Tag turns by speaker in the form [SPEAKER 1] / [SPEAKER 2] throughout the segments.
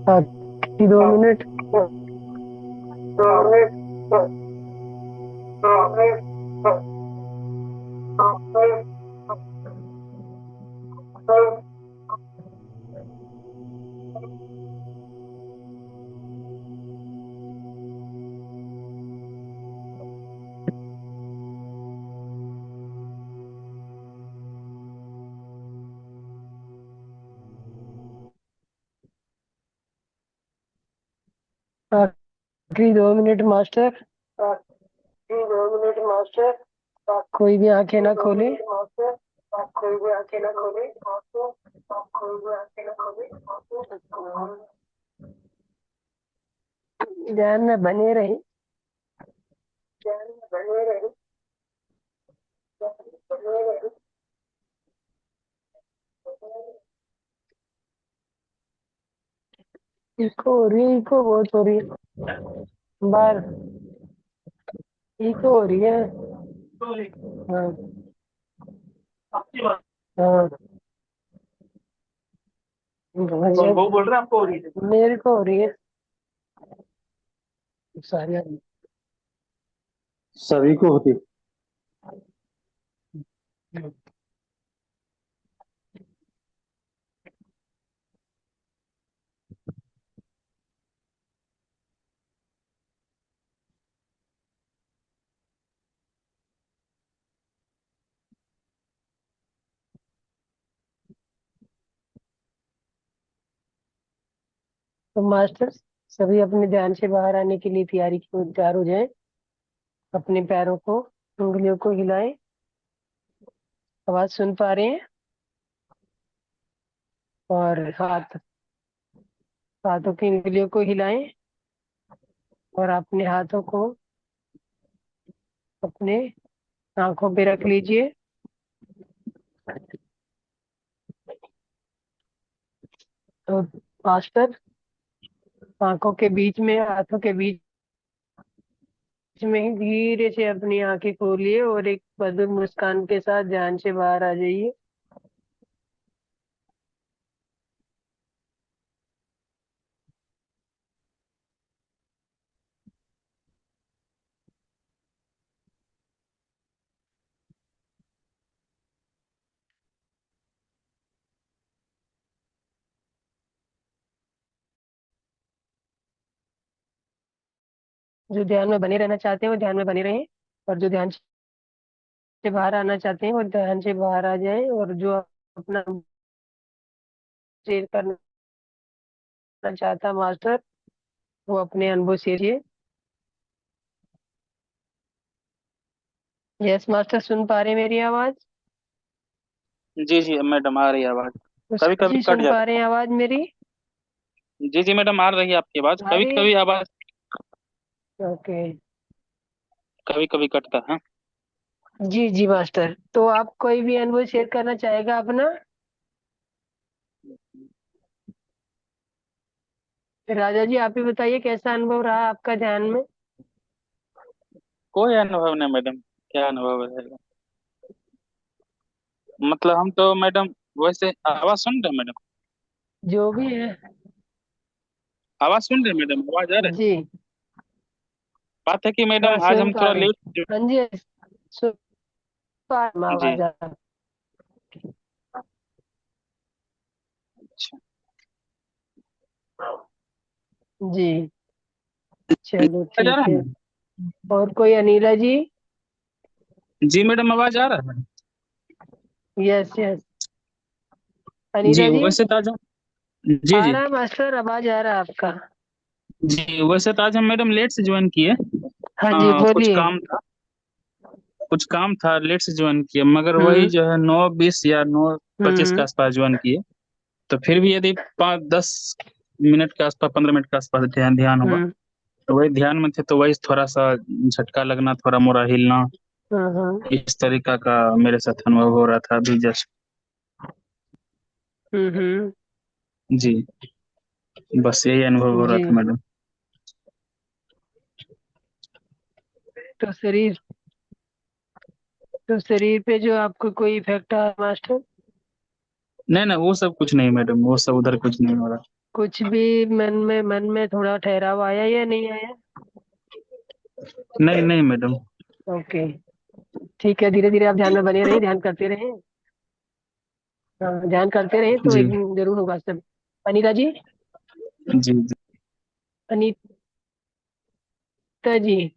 [SPEAKER 1] आखिरी 2 मिनट। आखिरी 2 minute master. कोई भी आंखें ना खोले। ध्यान में बने रहे। इको हो रही है, इको बहुत हो रही है बाहर। इको हो रही है। हाँ। हाँ। वो बोल रहे आपको हो रही है, मेरे को हो रही है सारी।
[SPEAKER 2] सभी को होती।
[SPEAKER 1] तो मास्टर, सभी अपने ध्यान से बाहर आने के लिए तैयार हो जाएं। अपने पैरों को, उंगलियों को हिलाएं। आवाज सुन पा रहे हैं? और हाथों की उंगलियों को हिलाएं। और अपने हाथों को अपने आंखों पे रख लीजिए। तो मास्टर, आंखों के बीच में, हाथों के बीच में ही धीरे से अपनी आंखें खोलिए और एक मधुर मुस्कान के साथ ध्यान से बाहर आ जाइए। जो ध्यान में बने रहना चाहते हैं वो ध्यान में बने रहें, और जो ध्यान से बाहर आना चाहते हैं वो ध्यान से बाहर आ जाएं। और जो अपना शेयर करना चाहता मास्टर, वो अपने अनुभव शेयर किए। यस मास्टर, सुन पा रहे हैं मेरी आवाज?
[SPEAKER 2] जी जी मैडम, आ रही है आवाज। कभी
[SPEAKER 1] पुष्कर
[SPEAKER 2] कभी
[SPEAKER 1] जी,
[SPEAKER 2] कट
[SPEAKER 1] सुन पा
[SPEAKER 2] जाता
[SPEAKER 1] रहे हैं आवाज मेरी?
[SPEAKER 2] है। जी जी मैडम, आ रही है आपकी आवाज,
[SPEAKER 1] आ
[SPEAKER 2] कभी
[SPEAKER 1] रही है?
[SPEAKER 2] कभी आवाज
[SPEAKER 1] ओके।
[SPEAKER 2] कभी कभी कटता है।
[SPEAKER 1] जी जी मास्टर, तो आप कोई भी अनुभव शेयर करना चाहेगा अपना? राजा जी, आप ही बताइए, कैसा अनुभव रहा आपका ध्यान में?
[SPEAKER 2] कोई अनुभव नहीं मैडम, क्या अनुभव रहेगा। मतलब हम तो मैडम, वैसे आवाज सुन रहे हैं मैडम?
[SPEAKER 1] जो भी है।
[SPEAKER 2] आवाज सुन रहे हैं मैडम, आवाज आ रहा है।
[SPEAKER 1] जी।
[SPEAKER 2] बात है कि
[SPEAKER 1] हाँ,
[SPEAKER 2] मैडम आज
[SPEAKER 1] सुन
[SPEAKER 2] हम
[SPEAKER 1] पा
[SPEAKER 2] थोड़ा
[SPEAKER 1] रहे
[SPEAKER 2] लेट।
[SPEAKER 1] हैं। हाँ जी, सुन पा रहे हैं,
[SPEAKER 2] जी।
[SPEAKER 1] आवाज आ रहा है।
[SPEAKER 2] अच्छा।
[SPEAKER 1] जी। चलो
[SPEAKER 2] आवाज आ
[SPEAKER 1] ठीक
[SPEAKER 2] रहा है
[SPEAKER 1] है।
[SPEAKER 2] मैडम?
[SPEAKER 1] और कोई, अनीला जी?
[SPEAKER 2] जी मैडम, आवाज आ रहा है।
[SPEAKER 1] Yes yes.
[SPEAKER 2] जी
[SPEAKER 1] अनीला जी?
[SPEAKER 2] वैसे तो आज जी
[SPEAKER 1] आ
[SPEAKER 2] जी
[SPEAKER 1] रहा है मास्टर, आवाज आ रहा है आपका।
[SPEAKER 2] जी, वैसे तो आज हम मैडम लेट से ज्वाइन किए।
[SPEAKER 1] हाँ जी,
[SPEAKER 2] कुछ
[SPEAKER 1] बोलिए।
[SPEAKER 2] काम था, कुछ काम था, लेट से ज्वाइन किए, मगर वही
[SPEAKER 1] हम्म।
[SPEAKER 2] जो है 9:20 या 9:25 के
[SPEAKER 1] हम्म।
[SPEAKER 2] आसपास ज्वाइन किए। तो फिर भी यदि 5-10 मिनट के आसपास, 15 मिनट के आसपास ध्यान ध्यान हुआ,
[SPEAKER 1] हम्म।
[SPEAKER 2] तो वही ध्यान में थे, तो वही थोड़ा सा झटका लगना, थोड़ा मोड़ा हिलना,
[SPEAKER 1] हाँ हाँ।
[SPEAKER 2] इस तरीका का मेरे साथ अनुभव हो रहा था अभी जस्ट।
[SPEAKER 1] हम्म।
[SPEAKER 2] जी, बस यही अनुभव हो रहा
[SPEAKER 1] जी।
[SPEAKER 2] था मैडम।
[SPEAKER 1] तो शरीर पे जो आपको कोई इफेक्ट आया मास्टर?
[SPEAKER 2] नहीं नहीं, वो सब कुछ नहीं मैडम, वो सब उधर कुछ नहीं हो रहा।
[SPEAKER 1] कुछ भी मन में थोड़ा ठहराव आया या नहीं आया?
[SPEAKER 2] नहीं नहीं मैडम।
[SPEAKER 1] ओके। ठीक है, धीरे धीरे आप ध्यान में बने रहें, ध्यान करते रहें। हाँ, ध्यान करते रहें तो
[SPEAKER 2] जी
[SPEAKER 1] एक दिन जरूर होगा सब। अनीता जी।
[SPEAKER 2] जी जी।
[SPEAKER 1] अनीता जी।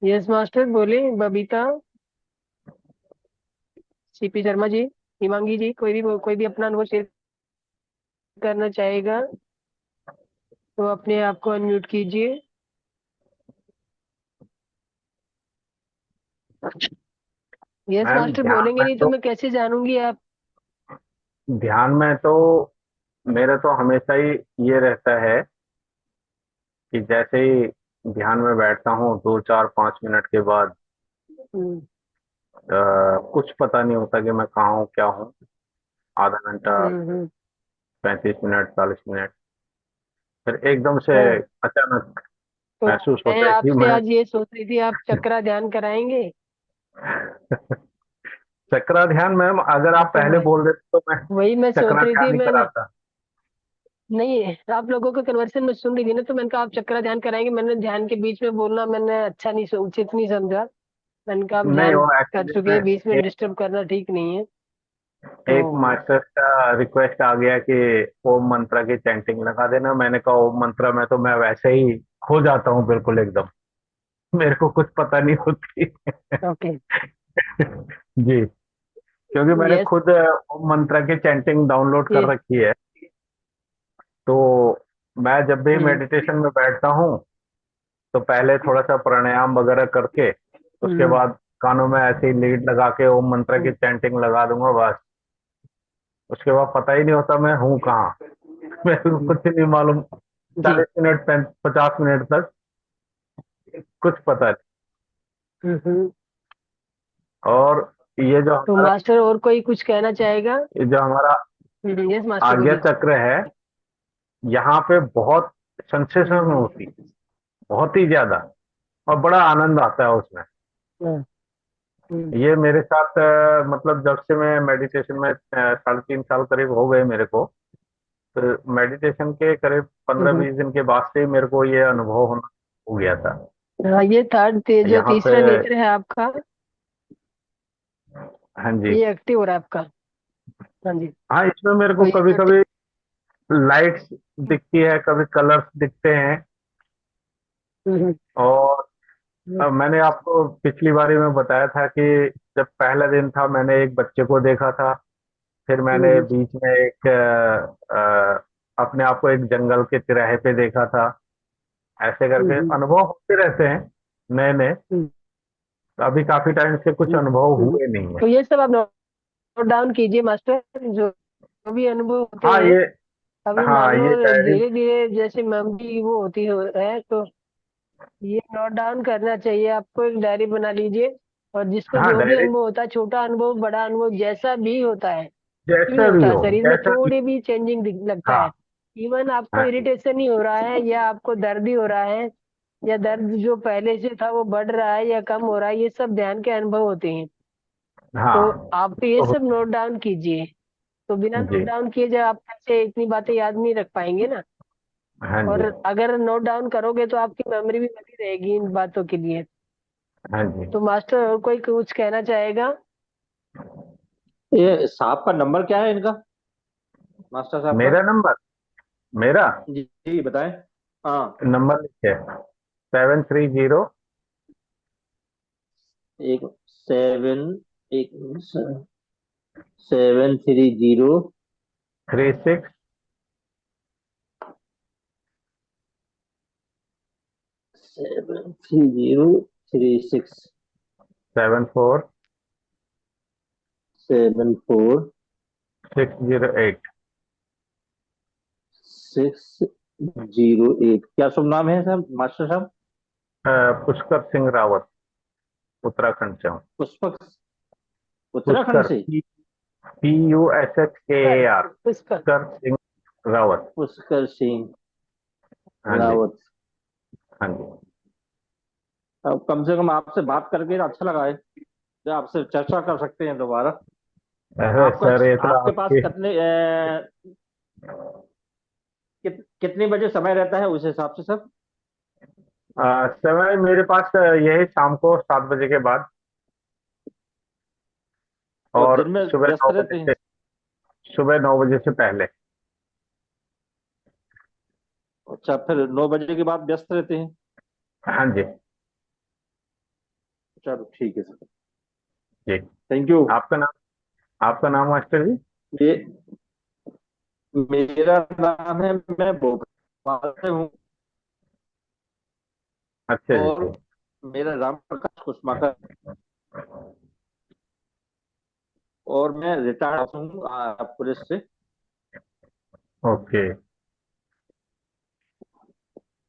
[SPEAKER 1] यस मास्टर, बोले। बबीता, सीपी शर्मा जी, हिमांगी जी, कोई भी अपना अनुभव शेयर करना चाहेगा तो अपने आप को अनम्यूट कीजिए। यस
[SPEAKER 3] मैम
[SPEAKER 1] मास्टर,
[SPEAKER 3] ध्यान
[SPEAKER 1] बोलेंगे
[SPEAKER 3] में
[SPEAKER 1] नहीं तो
[SPEAKER 3] तो
[SPEAKER 1] मैं कैसे जानूंगी आप?
[SPEAKER 3] ध्यान में तो मेरा तो हमेशा ही ये रहता है कि जैसे ही ध्यान में बैठता हूँ 2 4 5 मिनट के बाद
[SPEAKER 1] हम्म।
[SPEAKER 3] कुछ पता नहीं होता कि मैं कहाँ हूँ क्या हूँ। आधा घंटा,
[SPEAKER 1] हम्म।
[SPEAKER 3] 35 मिनट, 40 मिनट, फिर एकदम से
[SPEAKER 1] हाँ,
[SPEAKER 3] अचानक
[SPEAKER 1] तो
[SPEAKER 3] महसूस
[SPEAKER 1] मैं
[SPEAKER 3] होता है कि
[SPEAKER 1] आपसे
[SPEAKER 3] मैं
[SPEAKER 1] आज ये सोच रही थी, आप चक्रा ध्यान कराएंगे?
[SPEAKER 3] चक्रा ध्यान मैम अगर
[SPEAKER 1] हाँ,
[SPEAKER 3] आप
[SPEAKER 1] तो
[SPEAKER 3] पहले बोल देते तो मैं
[SPEAKER 1] वही मैं सोच
[SPEAKER 3] चक्रा
[SPEAKER 1] रही थी।
[SPEAKER 3] ध्यान ही
[SPEAKER 1] मैंने
[SPEAKER 3] कराता।
[SPEAKER 1] नहीं, आप लोगों का कन्वर्सेशन में सुन रही थी ना, तो मैंने कहा आप चक्रा ध्यान कराएंगे। मैंने ध्यान के बीच में बोलना मैंने अच्छा नहीं उचित नहीं समझा। मैंने कहा आप
[SPEAKER 3] नहीं,
[SPEAKER 1] ध्यान
[SPEAKER 3] वो
[SPEAKER 1] कर
[SPEAKER 3] एक्चुअली
[SPEAKER 1] चुके
[SPEAKER 3] में
[SPEAKER 1] हैं, बीच में डिस्टर्ब करना ठीक नहीं है।
[SPEAKER 3] एक
[SPEAKER 1] तो
[SPEAKER 3] मास्टर का रिक्वेस्ट आ गया कि ओम मंत्रा की चैंटिंग लगा देना। मैंने कहा ओम मंत्रा में तो मैं वैसे ही खो जाता हूँ बिल्कुल एकदम, मेरे को कुछ पता नहीं होती।
[SPEAKER 1] ओके।
[SPEAKER 3] जी, क्योंकि मैंने
[SPEAKER 1] यस।
[SPEAKER 3] खुद ओम मंत्रा की चैंटिंग डाउनलोड कर
[SPEAKER 1] ये।
[SPEAKER 3] रखी है। तो मैं जब भी
[SPEAKER 1] हम्म।
[SPEAKER 3] मेडिटेशन में बैठता हूँ तो पहले थोड़ा सा प्राणायाम वगैरह करके उसके
[SPEAKER 1] हम्म।
[SPEAKER 3] बाद कानों में ऐसे ही लीड लगा के ओम मंत्रा की
[SPEAKER 1] हम्म।
[SPEAKER 3] चैंटिंग लगा दूंगा बस। उसके बाद पता ही नहीं होता मैं हूँ कहाँ। मेरे को
[SPEAKER 1] हम्म।
[SPEAKER 3] कुछ नहीं मालूम।
[SPEAKER 1] जी।
[SPEAKER 3] 40 मिनट 50 मिनट तक कुछ पता नहीं।
[SPEAKER 1] हम्म।
[SPEAKER 3] और ये जो
[SPEAKER 1] तो
[SPEAKER 3] हमारा
[SPEAKER 1] मास्टर और कोई कुछ कहना चाहेगा?
[SPEAKER 3] ये जो हमारा
[SPEAKER 1] यस मास्टर,
[SPEAKER 3] आज्ञा
[SPEAKER 1] बोलिए।
[SPEAKER 3] चक्र है, यहाँ पे बहुत सेंसेशन
[SPEAKER 1] हम्म।
[SPEAKER 3] होती है, बहुत ही ज्यादा, और बड़ा आनंद आता है उसमें।
[SPEAKER 1] हाँ, हम्म।
[SPEAKER 3] ये मेरे साथ मतलब जब से मैं मेडिटेशन में 3.5 साल करीब हो गए मेरे को। तो मेडिटेशन के करीब पंद्रह
[SPEAKER 1] हम्म।
[SPEAKER 3] बीस दिन के बाद से ही मेरे को ये अनुभव होना हो गया था।
[SPEAKER 1] हाँ, ये जो
[SPEAKER 3] यहाँ पे
[SPEAKER 1] तीसरा नेचर है आपका,
[SPEAKER 3] हाँ जी।
[SPEAKER 1] ये एक्टिव हो रहा है आपका। हाँ जी।
[SPEAKER 3] हाँ, इसमें मेरे
[SPEAKER 1] तो
[SPEAKER 3] को
[SPEAKER 1] ये
[SPEAKER 3] कभी
[SPEAKER 1] जो
[SPEAKER 3] कभी लाइट्स दिखती है, कभी कलर्स दिखते हैं।
[SPEAKER 1] हम्म।
[SPEAKER 3] और मैंने आपको पिछली बारी में बताया था कि जब पहला दिन था मैंने एक बच्चे को देखा था। फिर मैंने
[SPEAKER 1] हम्म।
[SPEAKER 3] बीच में एक अपने आप को एक जंगल के तिराहे पे देखा था। ऐसे करके
[SPEAKER 1] हम्म।
[SPEAKER 3] अनुभव होते रहते हैं नए नए।
[SPEAKER 1] हम्म।
[SPEAKER 3] अभी काफी टाइम से कुछ अनुभव
[SPEAKER 1] हम्म।
[SPEAKER 3] हुए नहीं है।
[SPEAKER 1] तो ये सब आप नोट डाउन कीजिए मास्टर। जो जो भी अनुभव होते
[SPEAKER 3] हाँ
[SPEAKER 1] हैं,
[SPEAKER 3] ये
[SPEAKER 1] अभी
[SPEAKER 3] हाँ
[SPEAKER 1] मानो
[SPEAKER 3] ये डायरी।
[SPEAKER 1] धीरे धीरे जैसे मेमोरी वो है, तो ये नोट डाउन करना चाहिए आपको। एक डायरी बना लीजिए। और जिसको
[SPEAKER 3] हाँ
[SPEAKER 1] जो भी
[SPEAKER 3] डायरी,
[SPEAKER 1] अनुभव होता है, छोटा अनुभव बड़ा अनुभव जैसा भी होता है, कुछ भी
[SPEAKER 3] जैसा भी
[SPEAKER 1] होता है,
[SPEAKER 3] हो,
[SPEAKER 1] शरीर में
[SPEAKER 3] जैसा भी।
[SPEAKER 1] थोड़ी भी चेंजिंग लगता
[SPEAKER 3] हाँ
[SPEAKER 1] है। इवन आपको
[SPEAKER 3] हाँ
[SPEAKER 1] इरिटेशन ही हो रहा है, या आपको दर्द ही हो रहा है, या दर्द जो पहले से था वो बढ़ रहा है या कम हो रहा है, ये सब ध्यान के अनुभव होते हैं। तो
[SPEAKER 3] हाँ।
[SPEAKER 1] आप ये
[SPEAKER 3] तो
[SPEAKER 1] सब नोट डाउन कीजिए। तो बिना नोट
[SPEAKER 3] जी।
[SPEAKER 1] डाउन किए जब आप कैसे इतनी बातें याद नहीं रख पाएंगे ना।
[SPEAKER 3] हाँ
[SPEAKER 1] और
[SPEAKER 3] जी।
[SPEAKER 1] अगर नोट डाउन करोगे तो आपकी मेमोरी भी बनी रहेगी इन बातों के लिए।
[SPEAKER 3] हाँ जी।
[SPEAKER 1] तो मास्टर और कोई कुछ कहना चाहेगा?
[SPEAKER 4] ये साहब का नंबर क्या है इनका, मास्टर साहब का?
[SPEAKER 3] मेरा नंबर, मेरा
[SPEAKER 4] जी जी बताएं। हाँ।
[SPEAKER 3] नंबर लिखिए, 730।
[SPEAKER 4] एक 7, एक 730,
[SPEAKER 3] 36
[SPEAKER 4] 73036
[SPEAKER 3] 74
[SPEAKER 4] 74
[SPEAKER 3] 608।
[SPEAKER 4] 608। क्या शुभ नाम है साहब, मास्टर साहब?
[SPEAKER 3] पुष्कर सिंह रावत, उत्तराखंड से हूँ।
[SPEAKER 4] पुष्पक, उत्तराखंड
[SPEAKER 3] पुष्कर,
[SPEAKER 4] से।
[SPEAKER 3] PUSHKAR,
[SPEAKER 1] पुष्कर।
[SPEAKER 3] पुष्कर सिंह रावत।
[SPEAKER 4] पुष्कर सिंह
[SPEAKER 3] हाँ जी।
[SPEAKER 4] रावत।
[SPEAKER 3] हाँ जी।
[SPEAKER 4] अब कम से कम आपसे बात करके अच्छा लगा है, जो आपसे चर्चा कर सकते हैं दोबारा।
[SPEAKER 3] अरे
[SPEAKER 4] आपका
[SPEAKER 3] सर ये तो
[SPEAKER 4] आपके पास
[SPEAKER 3] आपकी
[SPEAKER 4] कितने बजे समय रहता है उस हिसाब से सर?
[SPEAKER 3] समय मेरे पास यही शाम को 7 बजे के बाद,
[SPEAKER 4] और
[SPEAKER 3] और
[SPEAKER 4] दिन में
[SPEAKER 3] सुबह
[SPEAKER 4] व्यस्त
[SPEAKER 3] नौ बजे
[SPEAKER 4] रहते हैं?
[SPEAKER 3] से सुबह 9 बजे से पहले।
[SPEAKER 4] अच्छा, फिर 9 बजे के बाद व्यस्त रहते हैं?
[SPEAKER 3] हाँ जी।
[SPEAKER 4] चलो ठीक है सर।
[SPEAKER 3] जी।
[SPEAKER 4] Thank you.
[SPEAKER 3] आपका नाम मास्टर जी?
[SPEAKER 4] ये मेरा नाम है, मैं भोपाल से हूँ।
[SPEAKER 3] अच्छा जी,
[SPEAKER 4] और
[SPEAKER 3] जी।
[SPEAKER 4] मेरा राम प्रकाश कुष्माकर, और मैं रिटायर्ड हूँ पुलिस से।
[SPEAKER 3] ओके,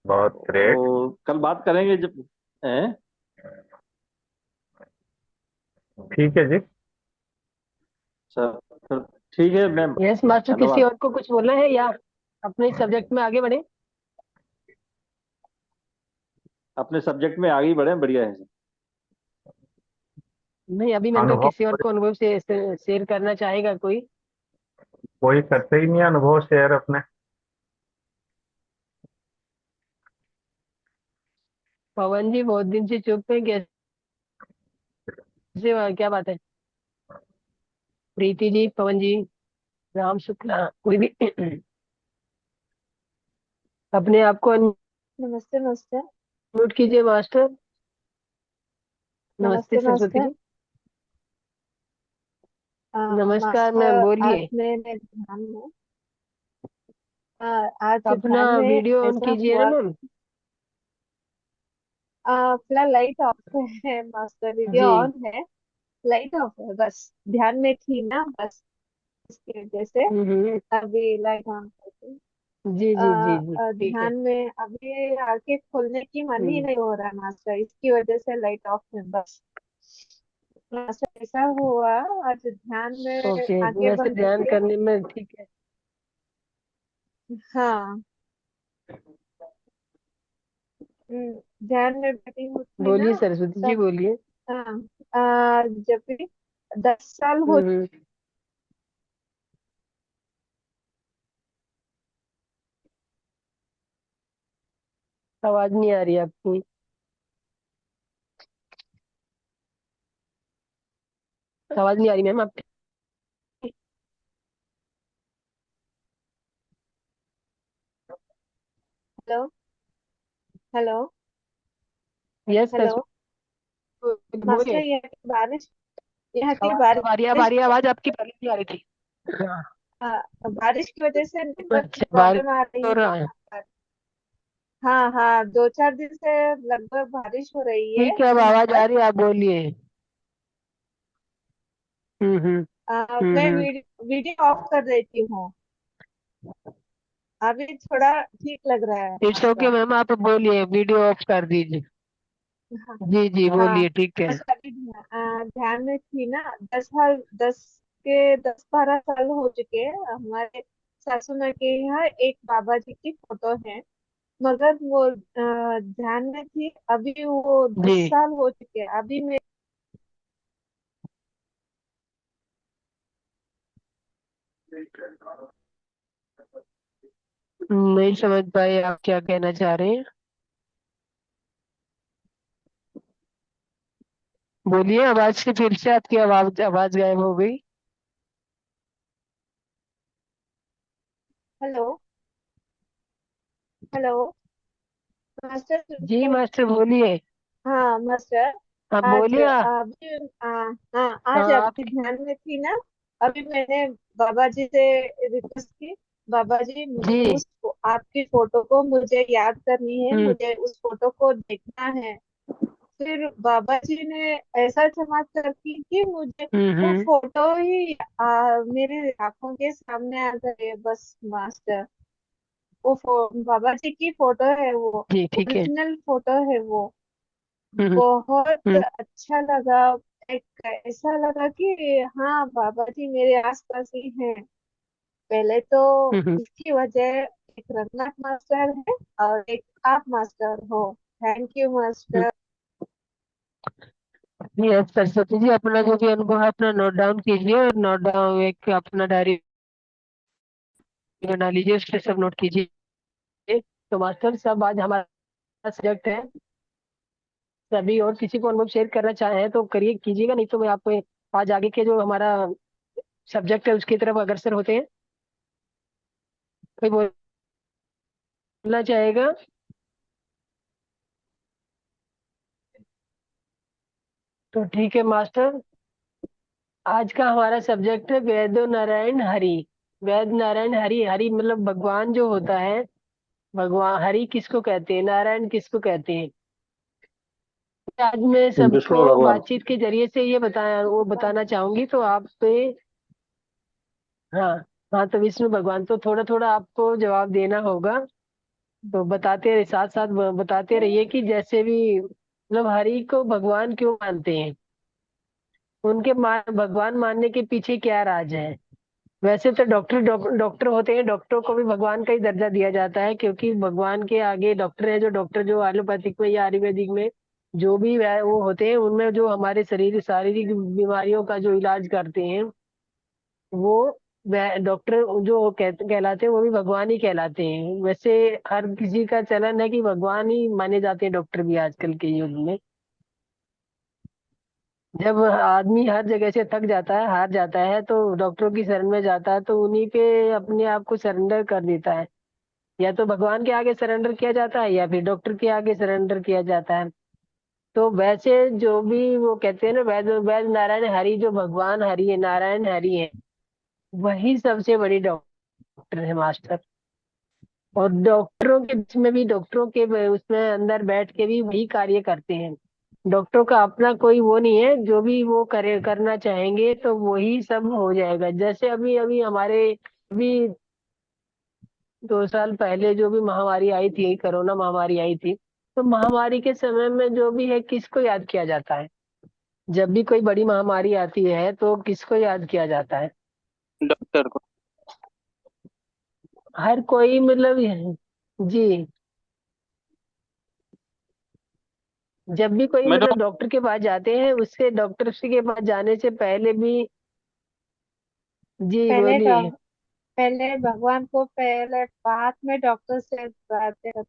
[SPEAKER 3] बहुत ग्रेट।
[SPEAKER 4] और कल बात करेंगे जब हैं?
[SPEAKER 3] ठीक है जी।
[SPEAKER 4] सर, फिर ठीक है मैम।
[SPEAKER 1] यस मास्टर, किसी
[SPEAKER 4] धन्यवाद।
[SPEAKER 1] और को कुछ बोलना है या अपने सब्जेक्ट में आगे बढ़े?
[SPEAKER 4] अपने सब्जेक्ट में आगे बढ़े, बढ़िया है सर।
[SPEAKER 1] नहीं, अभी मैंने कहा
[SPEAKER 3] अनुभव
[SPEAKER 1] किसी और को अनुभव से शेयर करना चाहेगा कोई?
[SPEAKER 3] कोई करते ही नहीं अनुभव शेयर अपने।
[SPEAKER 1] पवन जी बहुत दिन से चुप है, कैसे? क्या बात है? प्रीति जी, पवन जी, राम शुक्ला, कोई भी अपने आप को
[SPEAKER 5] नमस्ते मास्टर।
[SPEAKER 1] अनम्यूट कीजिए मास्टर। नमस्ते
[SPEAKER 5] नमस्ते
[SPEAKER 1] सरस्वती
[SPEAKER 5] मास्टर।
[SPEAKER 1] जी। नमस्कार मैम,
[SPEAKER 5] मास्टर, आज
[SPEAKER 1] बोलिए।
[SPEAKER 5] मेरे ध्यान में आज
[SPEAKER 1] अपना
[SPEAKER 5] ध्यान में
[SPEAKER 1] वीडियो ऑन
[SPEAKER 5] ऐसा
[SPEAKER 1] कीजिए ना
[SPEAKER 5] हुआ।
[SPEAKER 1] मैम।
[SPEAKER 5] फिलहाल लाइट ऑफ है मास्टर, वीडियो
[SPEAKER 1] जी।
[SPEAKER 5] ऑन है, लाइट ऑफ है, बस ध्यान में थी ना, बस इसकी वजह से
[SPEAKER 1] हम्म।
[SPEAKER 5] अभी लाइट ऑन करती।
[SPEAKER 1] जी जी जी जी, ठीक है।
[SPEAKER 5] ध्यान में अभी आंखें खोलने की मन ही
[SPEAKER 1] हम्म।
[SPEAKER 5] नहीं हो रहा मास्टर, इसकी वजह से लाइट ऑफ है बस। मास्टर ऐसा हुआ, आज ध्यान में
[SPEAKER 1] ओके,
[SPEAKER 5] आंखें
[SPEAKER 1] वैसे
[SPEAKER 5] बंद
[SPEAKER 1] ध्यान
[SPEAKER 5] करके।
[SPEAKER 1] करने में ठीक है।
[SPEAKER 5] हाँ। ध्यान में बैठी हुई थी ना,
[SPEAKER 1] बोलिए सरस्वती जी,
[SPEAKER 5] तब
[SPEAKER 1] बोलिए।
[SPEAKER 5] हाँ, जब भी 10 साल हो।
[SPEAKER 1] हम्म। आवाज नहीं आ रही आपकी। आवाज नहीं आ रही मैम आपकी।
[SPEAKER 5] Hello. Hello.
[SPEAKER 1] Yes
[SPEAKER 5] hello
[SPEAKER 1] Saraswati,
[SPEAKER 5] master,
[SPEAKER 1] बोलिए।
[SPEAKER 5] यहाँ की
[SPEAKER 1] आवाज अब आ रही है, अब आ
[SPEAKER 5] बारिश।
[SPEAKER 1] रही है आवाज आपकी, पहले नहीं आ रही थी। हाँ।
[SPEAKER 5] बारिश की वजह से नेटवर्क की
[SPEAKER 1] अच्छा, बारिश
[SPEAKER 5] प्रॉब्लम आ रही
[SPEAKER 1] हो
[SPEAKER 5] है
[SPEAKER 1] रहा है।
[SPEAKER 5] यहाँ पर। हाँ हाँ, 2-4 दिन से लगभग बारिश हो रही है
[SPEAKER 1] ठीक है, अब
[SPEAKER 5] यहाँ
[SPEAKER 1] आवाज
[SPEAKER 5] पर।
[SPEAKER 1] आ रही है, आप बोलिए। हम्म।
[SPEAKER 5] मैं
[SPEAKER 1] हम्म।
[SPEAKER 5] वीडियो ऑफ कर देती हूँ, अभी थोड़ा ठीक लग रहा है
[SPEAKER 1] इट्स ओके
[SPEAKER 5] मास्टर।
[SPEAKER 1] मैम, आप बोलिए, वीडियो ऑफ कर दीजिए।
[SPEAKER 5] हाँ
[SPEAKER 1] जी जी,
[SPEAKER 5] हाँ।
[SPEAKER 1] बोलिए, ठीक है।
[SPEAKER 5] बस अभी ध्यान में थी ना, 10 साल, 10 12 साल हो चुके हैं हमारे सासू माँ के यहाँ एक बाबा जी की फोटो है, मगर वो ध्यान में थी, अभी वो
[SPEAKER 1] जी।
[SPEAKER 5] 10 साल हो चुके हैं, अभी मैं।
[SPEAKER 1] नहीं समझ पाए आप क्या कहना चाह रहे हैं, बोलिए। आवाज से फिर से आपकी आवाज आवाज गायब हो गई।
[SPEAKER 5] हेलो। हेलो मास्टर,
[SPEAKER 1] जी
[SPEAKER 5] सुनते हैं?
[SPEAKER 1] मास्टर, बोलिए।
[SPEAKER 5] हाँ मास्टर।
[SPEAKER 1] आप
[SPEAKER 5] आज
[SPEAKER 1] बोलिए।
[SPEAKER 5] अभी हाँ, आज
[SPEAKER 1] हाँ आप।
[SPEAKER 5] आपके ध्यान में थी ना, अभी मैंने बाबा जी से रिक्वेस्ट की, बाबा जी
[SPEAKER 1] जी।
[SPEAKER 5] आपकी फोटो को मुझे याद करनी है,
[SPEAKER 1] हम्म।
[SPEAKER 5] मुझे उस फोटो को देखना है। फिर बाबा जी ने ऐसा चमत्कार की कि मुझे वो
[SPEAKER 1] हम्म।
[SPEAKER 5] फोटो ही मेरे आंखों के सामने आ गए बस मास्टर। वो बाबा जी की फोटो है वो,
[SPEAKER 1] जी, ठीक है।
[SPEAKER 5] ओरिजिनल फोटो है वो।
[SPEAKER 1] हम्म।
[SPEAKER 5] बहुत
[SPEAKER 1] हम्म।
[SPEAKER 5] अच्छा लगा। एक ऐसा लगा कि हाँ, बाबा जी मेरे आसपास ही हैं। पहले तो
[SPEAKER 1] हम्म।
[SPEAKER 5] इसकी वजह एक रघुनाथ मास्टर है और एक आप मास्टर हो। Thank you
[SPEAKER 1] hmm.
[SPEAKER 5] Master.
[SPEAKER 1] Yes Saraswati ji, अपना जो भी अनुभव है अपना नोट डाउन कीजिए और नोट डाउन एक अपना डायरी बना लीजिए, उस पर सब नोट कीजिए। तो मास्टर साहब, आज हमारा सब्जेक्ट है, सभी और किसी को अनुभव शेयर करना चाहे तो करिए, कीजिएगा, नहीं तो मैं आपको आज आगे के जो हमारा सब्जेक्ट है उसकी तरफ अग्रसर होते हैं। कोई बोलना चाहेगा? तो ठीक है मास्टर, आज का हमारा सब्जेक्ट है वेदो नारायण हरि। वेद नारायण हरि, हरि मतलब भगवान जो होता है, भगवान हरि किसको कहते हैं, नारायण किसको कहते हैं? आज मैं सबको
[SPEAKER 4] विष्णु भगवान।
[SPEAKER 1] बातचीत के जरिए से ये बताया वो बताना चाहूंगी, तो आप पे, हाँ, हाँ, तो विष्णु भगवान, तो थोड़ा थोड़ा आपको जवाब देना होगा। तो बताते रहे, साथ साथ बताते रहिए कि जैसे भी मतलब हरि को भगवान क्यों मानते हैं, उनके भगवान मानने के पीछे क्या राज है। वैसे तो डॉक्टर होते हैं, डॉक्टरों को भी भगवान का ही दर्जा दिया जाता है, क्योंकि भगवान के आगे डॉक्टर है, जो डॉक्टर जो एलोपैथिक में या आयुर्वेदिक में जो भी वो होते हैं, उनमें जो हमारे शरीर शारीरिक बीमारियों का जो इलाज करते हैं, वो डॉक्टर जो कहलाते हैं, वो भी भगवान ही कहलाते हैं। वैसे हर किसी का चलन है कि भगवान ही माने जाते हैं डॉक्टर भी आजकल के युग में। जब आदमी हर जगह से थक जाता है, हार जाता है, तो डॉक्टरों की शरण में जाता है, तो उन्हीं पे अपने आप को सरेंडर कर देता है। या तो भगवान के आगे सरेंडर किया जाता है या फिर डॉक्टर के आगे सरेंडर किया जाता है। तो वैसे जो भी वो कहते हैं ना, वैद वैद नारायण हरि, जो भगवान हरि है, नारायण हरि है, वही सबसे बड़ी डॉक्टर है मास्टर। और डॉक्टरों के बीच में भी, डॉक्टरों के उसमें अंदर बैठ के भी वही कार्य करते हैं। डॉक्टरों का अपना कोई वो नहीं है, जो भी वो करे करना चाहेंगे तो वही सब हो जाएगा। जैसे अभी अभी हमारे अभी 2 साल पहले जो भी महामारी आई थी, कोरोना महामारी आई थी, तो महामारी के समय में जो भी है किसको याद किया जाता है? जब भी कोई बड़ी महामारी आती है तो किसको याद किया जाता है?
[SPEAKER 2] डॉक्टर को।
[SPEAKER 1] हर कोई मतलब जी, जब भी कोई
[SPEAKER 2] मैडम।
[SPEAKER 1] मतलब डॉक्टर के पास जाते हैं, उससे डॉक्टर के पास जाने से पहले भी, जी
[SPEAKER 5] पहले
[SPEAKER 1] बोलिए।
[SPEAKER 5] पहले भगवान को, पहले बाद में डॉक्टर से बातें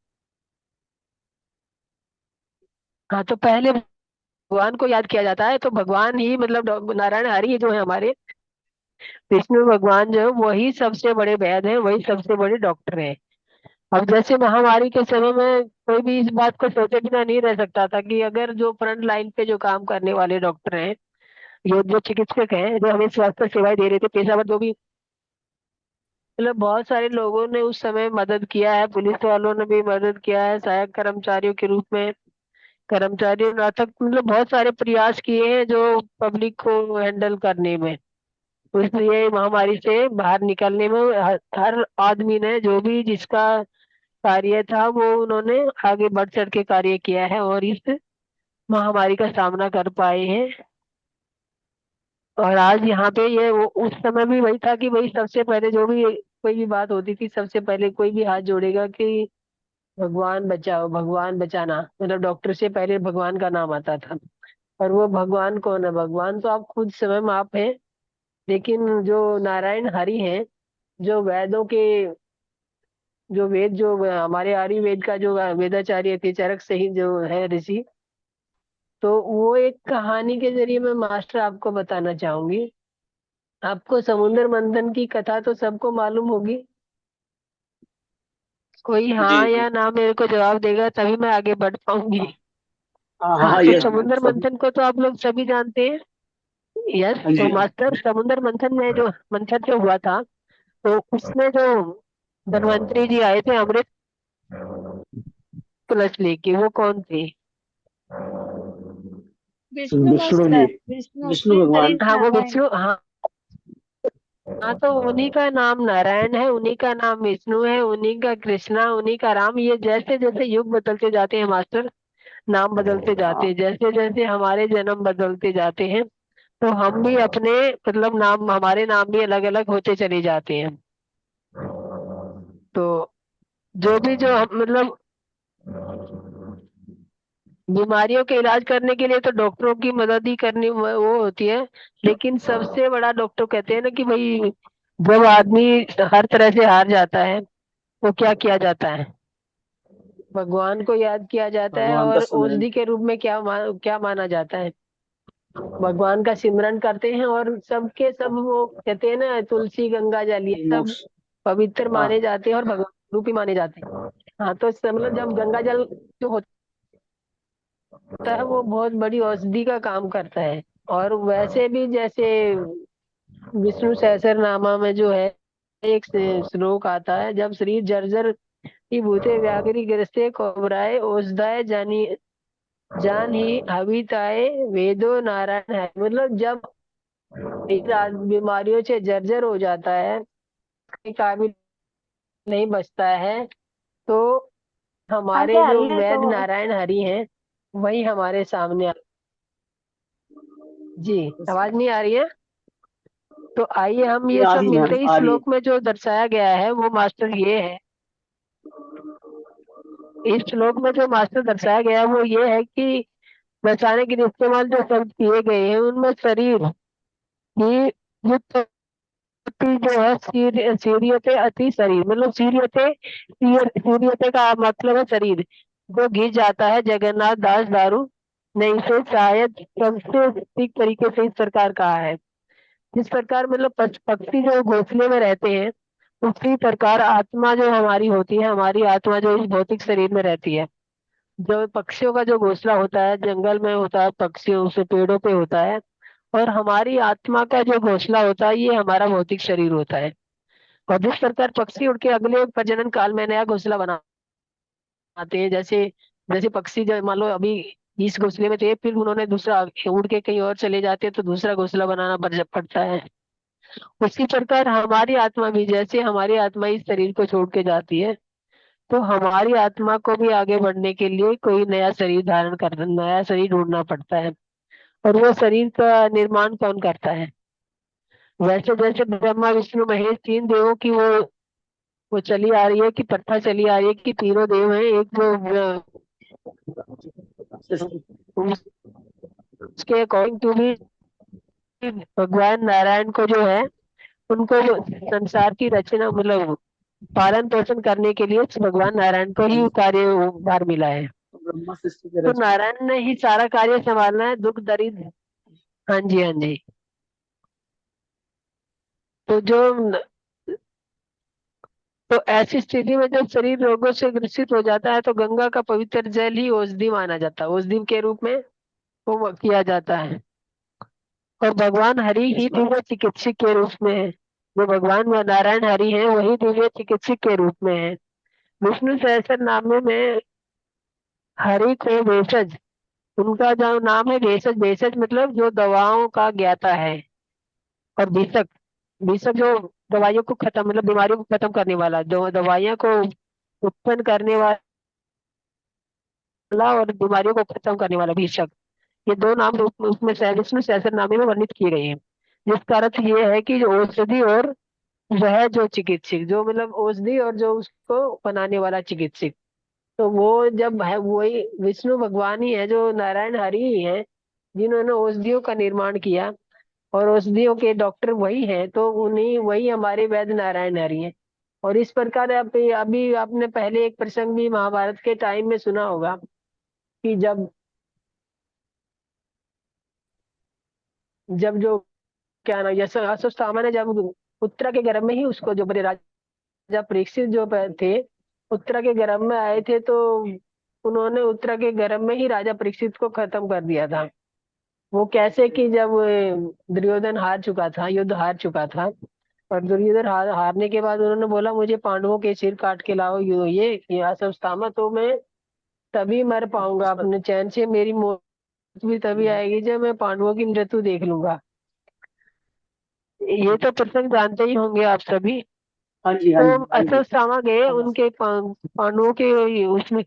[SPEAKER 1] हाँ, तो पहले भगवान को याद किया जाता है, तो भगवान ही मतलब नारायण हरि जो है हमारे, विष्णु भगवान जो है वही सबसे बड़े वैद्य हैं, वही सबसे बड़े डॉक्टर हैं। अब जैसे महामारी के समय में कोई भी इस बात को सोचे बिना नहीं रह सकता था कि अगर जो फ्रंट लाइन पे जो काम करने वाले डॉक्टर हैं, जो चिकित्सक हैं, जो हमें स्वास्थ्य सेवाएं दे रहे थे, पेशावर जो भी, मतलब बहुत सारे लोगों ने उस समय मदद किया है, पुलिस वालों ने भी मदद किया है, सहायक कर्मचारियों के रूप में, कर्मचारियों ने तक मतलब बहुत सारे प्रयास किए हैं जो पब्लिक को हैंडल करने में, इसलिए महामारी से बाहर निकलने में हर आदमी ने जो भी जिसका कार्य था वो उन्होंने आगे बढ़ चढ़ के कार्य किया है और इस महामारी का सामना कर पाए हैं। और आज यहाँ पे ये वो उस समय भी वही था कि वही सबसे पहले जो भी कोई भी बात होती थी, सबसे पहले कोई भी हाथ जोड़ेगा कि भगवान बचाओ, भगवान बचाना, मतलब डॉक्टर से पहले भगवान का नाम आता था। और वो भगवान कौन है? भगवान तो आप खुद स्वयं आप हैं, लेकिन जो नारायण हरि हैं, जो वेदों के, जो वेद जो हमारे आयुर्वेद का जो वेदाचार्य थे, चरक सहित जो है ऋषि, तो वो एक कहानी के जरिए मैं मास्टर आपको बताना चाहूंगी। आपको समुद्र मंथन की कथा तो सबको मालूम होगी। कोई
[SPEAKER 2] जी
[SPEAKER 1] हाँ
[SPEAKER 2] जी।
[SPEAKER 1] या ना मेरे को जवाब देगा तभी मैं आगे बढ़ पाऊंगी।
[SPEAKER 4] हाँ
[SPEAKER 1] हाँ,
[SPEAKER 4] हाँ,
[SPEAKER 1] तो
[SPEAKER 4] यस मैम,
[SPEAKER 1] समुद्र
[SPEAKER 4] सब।
[SPEAKER 1] मंथन को तो आप लोग सभी जानते हैं। यस,
[SPEAKER 2] हाँ
[SPEAKER 1] तो
[SPEAKER 2] जी।
[SPEAKER 1] मास्टर समुद्र मंथन में जो मंथन जो हुआ था, तो उसमें जो धन्वंतरी जी आए थे अमृत कलश लेके, वो कौन थे?
[SPEAKER 5] विष्णु
[SPEAKER 4] विष्णु जी।
[SPEAKER 5] मास्टर, विष्णु
[SPEAKER 4] विष्णु
[SPEAKER 5] हरि
[SPEAKER 4] भगवान।
[SPEAKER 1] हाँ, वो
[SPEAKER 5] नारायण।
[SPEAKER 1] विष्णु, हाँ। हाँ, तो उन्हीं का नाम नारायण है, उन्हीं का नाम विष्णु है, उन्हीं का कृष्णा, उन्हीं का राम। ये जैसे जैसे युग बदलते जाते हैं मास्टर, नाम बदलते जाते
[SPEAKER 4] हाँ
[SPEAKER 1] हैं, जैसे जैसे हमारे जन्म बदलते जाते हैं, तो हम भी अपने मतलब नाम, हमारे नाम भी अलग अलग होते चले जाते हैं। तो जो भी जो हम मतलब बीमारियों के इलाज करने के लिए तो डॉक्टरों की मदद ही करनी वो होती है, लेकिन सबसे बड़ा डॉक्टर कहते हैं ना कि भाई जब आदमी हर तरह से हार जाता है तो क्या किया जाता है? भगवान को याद किया जाता है।
[SPEAKER 2] भगवान का
[SPEAKER 1] और
[SPEAKER 2] सुमिरन।
[SPEAKER 1] औषधि के रूप में क्या माना जाता है? भगवान का सिमरन करते हैं, और सबके सब वो कहते हैं ना तुलसी गंगा जल ये सब
[SPEAKER 2] मोक्ष।
[SPEAKER 1] पवित्र
[SPEAKER 2] हाँ।
[SPEAKER 1] माने जाते हैं और भगवान रूपी माने जाते हैं। हाँ, तो मतलब जब गंगा जल जो होता है वो बहुत बड़ी औषधि का काम करता है। और वैसे भी जैसे विष्णु सहस्त्रनामा में जो है एक श्लोक आता है, जब शरीर जर्जर ही भूते व्याघ्री ग्रस्ते कोबराए औषधाय जानी जान ही हविताए वेदो नारायण है। मतलब जब शरीर बीमारियों से जर्जर हो जाता है, कोई काबिल नहीं बचता है, तो
[SPEAKER 5] आगे
[SPEAKER 1] हमारे
[SPEAKER 5] आ
[SPEAKER 1] जो
[SPEAKER 5] रही है तो
[SPEAKER 1] वैद्य नारायण हरि हैं वही हमारे सामने जी। आवाज नहीं आ रही है? तो आइए हम
[SPEAKER 2] ये
[SPEAKER 1] ये
[SPEAKER 2] आ
[SPEAKER 1] सब
[SPEAKER 2] रही
[SPEAKER 1] मिलते
[SPEAKER 2] मैम,
[SPEAKER 1] ही
[SPEAKER 2] आ रही है।
[SPEAKER 1] श्लोक में जो दर्शाया गया है वो मास्टर ये है। इस श्लोक में जो मास्टर दर्शाया गया है वो ये है कि बचाने के लिए इस्तेमाल जो शब्द किए गए हैं उनमें शरीर की युक्त जो है सीरियते अति शरीर, मतलब सीरियते का मतलब है शरीर जो घिस जाता है। जगन्नाथ दास दारू ने इसे शायद सबसे ठीक तरीके से इस प्रकार कहा है। जिस प्रकार मतलब पक्षी जो घोंसले में रहते हैं उसी प्रकार आत्मा जो हमारी होती है, हमारी आत्मा जो इस भौतिक शरीर में रहती है। जो पक्षियों का जो घोंसला होता है जंगल में होता है, पक्षियों से पेड़ों पे होता है, और हमारी आत्मा का जो घोंसला होता है ये हमारा भौतिक शरीर होता है। और जिस प्रकार पक्षी उड़ के अगले प्रजनन काल में नया घोंसला बनाते हैं, जैसे जैसे पक्षी जो मान लो अभी इस घोंसले में थे, फिर उन्होंने दूसरा उड़ के कहीं और चले जाते हैं तो दूसरा घोंसला बनाना पड़ता है। उसी प्रकार हमारी आत्मा भी, जैसे हमारी आत्मा इस शरीर को छोड़ के जाती है तो हमारी आत्मा को भी आगे बढ़ने के लिए कोई नया शरीर धारण कर नया शरीर ढूंढना पड़ता है। और वो शरीर का निर्माण कौन करता है? वैसे जैसे ब्रह्मा विष्णु महेश तीन देवों की वो चली आ रही है कि प्रथा चली आ रही है कि तीनों देव हैं। एक जो उसके अकॉर्डिंग टू भी भगवान नारायण को जो है उनको संसार की रचना मतलब पालन पोषण करने के लिए भगवान नारायण को ही कार्यभार मिला है।
[SPEAKER 2] ब्रह्मा सृष्टि के
[SPEAKER 1] तो
[SPEAKER 2] रचना।
[SPEAKER 1] नारायण ने ही सारा कार्य संभालना है, दुख दरिद्र। हाँ जी, हाँ जी। तो जो तो ऐसी स्थिति में जब शरीर रोगों से ग्रसित हो जाता है तो गंगा का पवित्र जल ही औषधि माना जाता है, औषधि के रूप में वो किया जाता है। और भगवान हरि ही दिव्य चिकित्सक के रूप में है। जो भगवान नारायण हरि है वही दिव्य चिकित्सक के रूप में है। विष्णु सहस्त्र नाम में हरि को भेषज, उनका जो नाम है भेषज, भेषज मतलब जो दवाओं का ज्ञाता है। और भीषक, भीषक जो दवाइयों को खत्म मतलब बीमारियों को खत्म करने वाला, जो दवाइयों को उत्पन्न करने वाला और बीमारियों को खत्म करने वाला भीषक, ये दो नाम उसमें विष्णु सहस्त्रनाम में वर्णित किए गए हैं। जिसका अर्थ ये है कि जो औषधि और वह जो चिकित्सक, जो मतलब औषधि और जो उसको बनाने वाला चिकित्सक, तो वो जब है वही विष्णु भगवान ही है, जो नारायण हरि ही है जिन्होंने औषधियों का निर्माण किया। और औषधियों के डॉक्टर वही हैं, तो उन्हीं वही हमारे वैद्य नारायण हरि हैं। और इस प्रकार अभी अभी आपने पहले एक प्रसंग भी महाभारत के टाइम में सुना होगा कि जब जब जो क्या नाम जैसे अश्वत्थामा ने जब उत्तरा के गर्भ में ही उसको जो बड़े राजा परीक्षित जो थे उत्तरा के गर्भ में आए थे, तो उन्होंने उत्तरा के गर्भ में ही राजा परीक्षित को खत्म कर दिया था। वो कैसे कि जब दुर्योधन हार चुका था, युद्ध हार चुका था, और दुर्योधन हारने के बाद उन्होंने बोला मुझे पांडवों के सिर काट के लाओ, ये अश्वत्थामा, तो मैं तभी मर पाऊंगा अपने चैन से, मेरी मौत भी तभी आएगी जब मैं पांडवों की मृत्यु देख लूंगा। ये तो प्रसंग जानते ही होंगे आप सभी।
[SPEAKER 2] हाँ जी, हाँ
[SPEAKER 1] तो
[SPEAKER 2] जी, हाँ जी।
[SPEAKER 1] अश्वत्थामा गए उनके पांडवों के उसमें,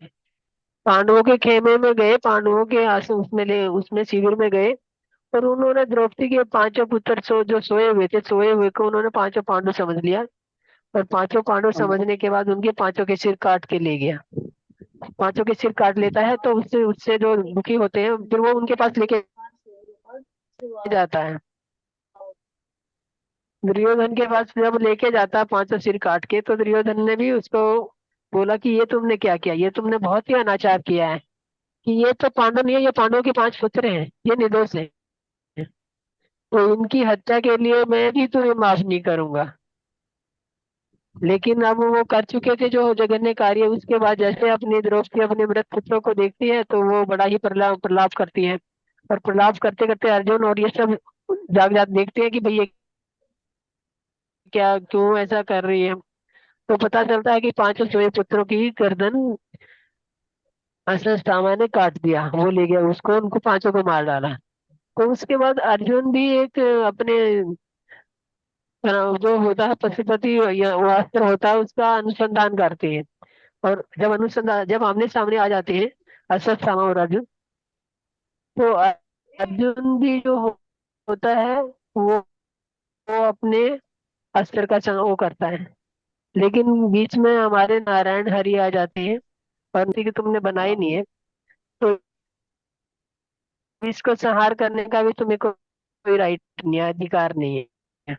[SPEAKER 1] पांडवों के खेमे में गए, पांडवों के उसमें शिविर में गए। और उन्होंने द्रौपदी के पांचों पुत्र जो सोए हुए थे, सोए हुए को उन्होंने पांचों पांडव समझ लिया। और पांचों पांडव
[SPEAKER 2] हाँ जी।
[SPEAKER 1] समझने के बाद उनके पांचों के सिर काट के ले गया। पांचों के सिर काट लेता है, तो उससे उससे जो दुखी होते हैं फिर वो उनके पास लेके जाता है। दुर्योधन के पास जब लेके जाता है पांचों सिर काट के, तो दुर्योधन ने भी उसको बोला कि ये तुमने क्या किया, ये तुमने बहुत ही अनाचार किया है, कि ये तो पांडव नहीं है, ये पांडवों के पांच पुत्र हैं, ये निर्दोष है, तो इनकी हत्या के लिए मैं भी तुम्हें माफ नहीं करूंगा। लेकिन अब वो कर चुके थे जो जघन्य कार्य, उसके बाद जैसे अपनी द्रौपदी अपने मृत पुत्रों को देखती है तो वो बड़ा ही प्रलाप प्रलाप करती है, और प्रलाप करते करते अर्जुन और ये सब जाग जाग देखते हैं कि भाई ये क्या, क्यों ऐसा कर रही है। तो पता चलता है कि पांचों सोए पुत्रों की गर्दन अश्वत्थामा ने काट दिया, वो ले गया उसको, उनको पांचों को मार डाला। तो उसके बाद अर्जुन भी एक अपने जो होता है पशुपति या वो अस्त्र होता है उसका अनुसंधान करते हैं, और जब अनुसंधान जब आमने सामने आ जाते हैं अश्वत्थामा और अर्जुन, तो अर्जुन भी जो होता है वो अपने अस्त्र का वो करता है। लेकिन बीच में हमारे नारायण हरि आ जाते हैं, और उसी की तुमने बनाई नहीं है, तो इसको संहार करने का भी तुम्हें कोई राइट नहीं है, अधिकार नहीं है।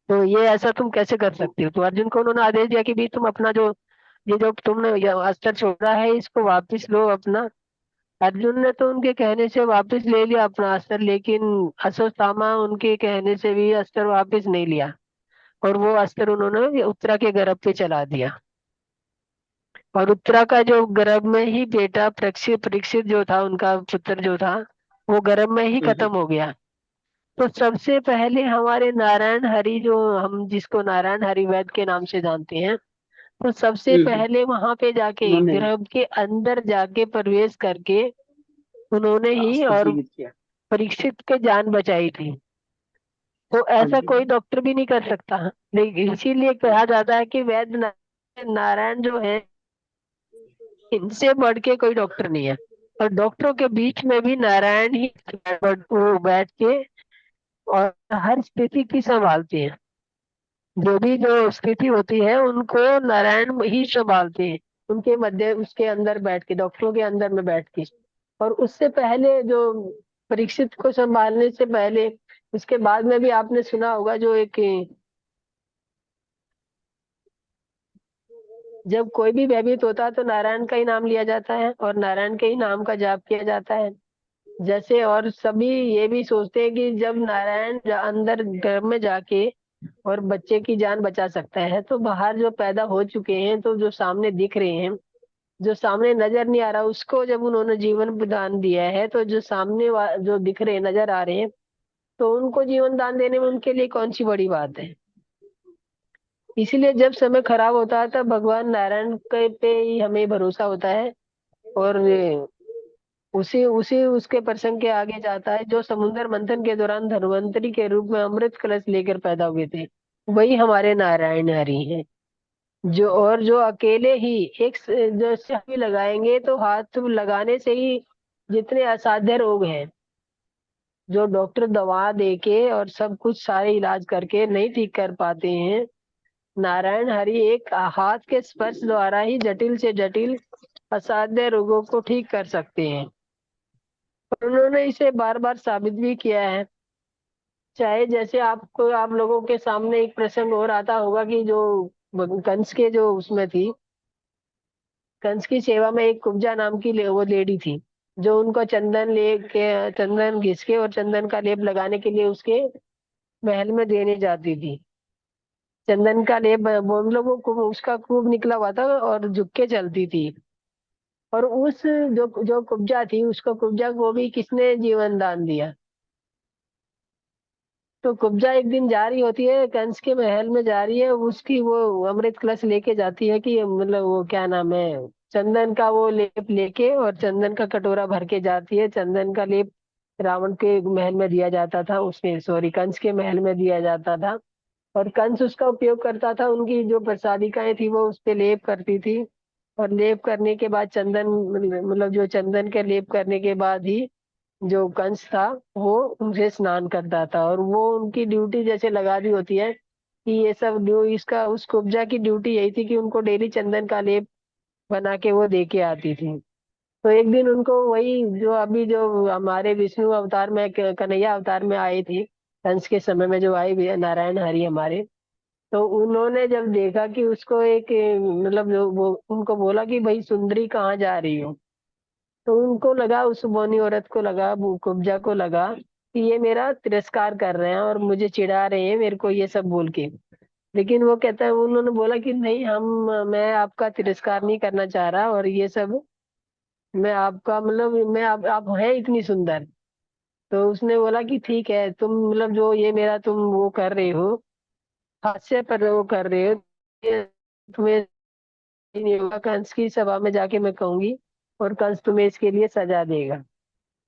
[SPEAKER 1] तो ये ऐसा तुम कैसे कर सकते हो। तो अर्जुन को उन्होंने आदेश दिया कि भी तुम अपना जो ये जो तुमने ये अस्त्र छोड़ा है इसको वापस लो अपना। अर्जुन ने तो उनके कहने से वापस ले लिया अपना अस्त्र, लेकिन अश्वत्थामा उनके कहने से भी अस्त्र वापस नहीं लिया, और वो अस्त्र उन्होंने उत्तरा के गर्भ पे चला दिया। और उत्तरा का जो गर्भ में ही बेटा परीक्षित परीक्षित जो था, उनका पुत्र जो था, वो गर्भ में ही खत्म हो गया। तो सबसे पहले हमारे नारायण हरि, जो हम जिसको नारायण हरि वैद्य के नाम से जानते हैं, तो सबसे पहले वहां पे जाके गर्भ के अंदर जाके प्रवेश करके उन्होंने ही और परीक्षित के जान बचाई थी। तो ऐसा कोई डॉक्टर भी नहीं कर सकता। लेकिन इसीलिए कहा जाता है कि वैद्य नारायण जो है, इनसे बढ़ के कोई डॉक्टर नहीं है। और डॉक्टरों के बीच में भी नारायण ही वो बैठ के और हर स्थिति की संभालते हैं। जो भी जो स्थिति होती है उनको नारायण ही संभालते हैं, उनके मध्य उसके अंदर बैठ के, डॉक्टरों के अंदर में बैठ के। और उससे पहले जो परीक्षित को संभालने से पहले, उसके बाद में भी आपने सुना होगा जो एक, जब कोई भी भयभीत होता है तो नारायण का ही नाम लिया जाता है और नारायण के ही नाम का जाप किया जाता है। जैसे और सभी ये भी सोचते हैं कि जब नारायण अंदर गर्भ में जाके और बच्चे की जान बचा सकता है, तो बाहर जो पैदा हो चुके हैं, तो जो सामने दिख रहे हैं, जो सामने नजर नहीं आ रहा उसको जब उन्होंने जीवन दान दिया है, तो जो सामने जो दिख रहे नजर आ रहे हैं, तो उनको जीवन दान देने में उनके लिए कौन सी बड़ी बात है। इसीलिए जब समय खराब होता है तब भगवान नारायण के पे ही हमें भरोसा होता है, और उसी उसी उसके प्रसंग के आगे जाता है जो समुद्र मंथन के दौरान धन्वंतरी के रूप में अमृत कलश लेकर पैदा हुए थे, वही हमारे नारायण हरि हैं। जो और जो अकेले ही एक जो से भी लगाएंगे तो हाथ लगाने से ही जितने असाध्य रोग हैं, जो डॉक्टर दवा देके और सब कुछ सारे इलाज करके नहीं ठीक कर पाते हैं, नारायण हरि एक हाथ के स्पर्श द्वारा ही जटिल से जटिल असाध्य रोगों को ठीक कर सकते हैं। और उन्होंने इसे बार बार साबित भी किया है। चाहे जैसे आपको आप लोगों के सामने एक प्रसंग और आता होगा कि जो कंस के जो उसमें थी, कंस की सेवा में एक कुब्जा नाम की वो लेडी थी, जो उनको चंदन लेके चंदन घिस के और चंदन का लेप लगाने के लिए उसके महल में देने जाती थी। चंदन का लेप वो मतलब वो उसका खूब निकला हुआ था और झुक के चलती थी। और उस जो जो कुब्जा थी, उसको कुब्जा को भी किसने जीवन दान दिया। तो कुब्जा एक दिन जा रही होती है, कंस के महल में जा रही है, उसकी वो अमृत कलश लेके जाती है कि मतलब वो क्या नाम है, चंदन का वो लेप लेके, और चंदन का कटोरा भर के जाती है। चंदन का लेप रावण के महल में दिया जाता था, उसमें सॉरी कंस के महल में दिया जाता था, और कंस उसका उपयोग करता था, उनकी जो प्रसादिकाएं थी वो उस पे लेप करती थी। और लेप करने के बाद चंदन मतलब जो चंदन के लेप करने के बाद ही जो कंस था वो उनसे स्नान करता था। और वो उनकी ड्यूटी जैसे लगा दी होती है कि ये सब इसका उस कुब्जा की ड्यूटी यही थी कि उनको डेली चंदन का लेप बना के वो दे के आती थी। तो एक दिन उनको वही जो अभी जो हमारे विष्णु अवतार में कन्हैया अवतार में आई थी, कंस के समय में जो आई नारायण हरि हमारे, तो उन्होंने जब देखा कि उसको एक मतलब जो वो उनको बोला कि भाई सुंदरी कहाँ जा रही हो, तो उनको लगा, उस बौनी औरत को लगा, कुब्जा को लगा कि ये मेरा तिरस्कार कर रहे हैं और मुझे चिढ़ा रहे हैं मेरे को ये सब बोल के। लेकिन वो कहता है, उन्होंने बोला कि नहीं, हम मैं आपका तिरस्कार नहीं करना चाह रहा और ये सब मैं आपका मतलब मैं आप है इतनी सुंदर। तो उसने बोला कि ठीक है, तुम मतलब जो ये मेरा तुम वो कर रहे हो, हास्य पर वो कर रहे हो, ये तुम्हें नहीं होगा, कंस की सभा में जाके मैं कहूंगी और कंस तुम्हें इसके लिए सजा देगा।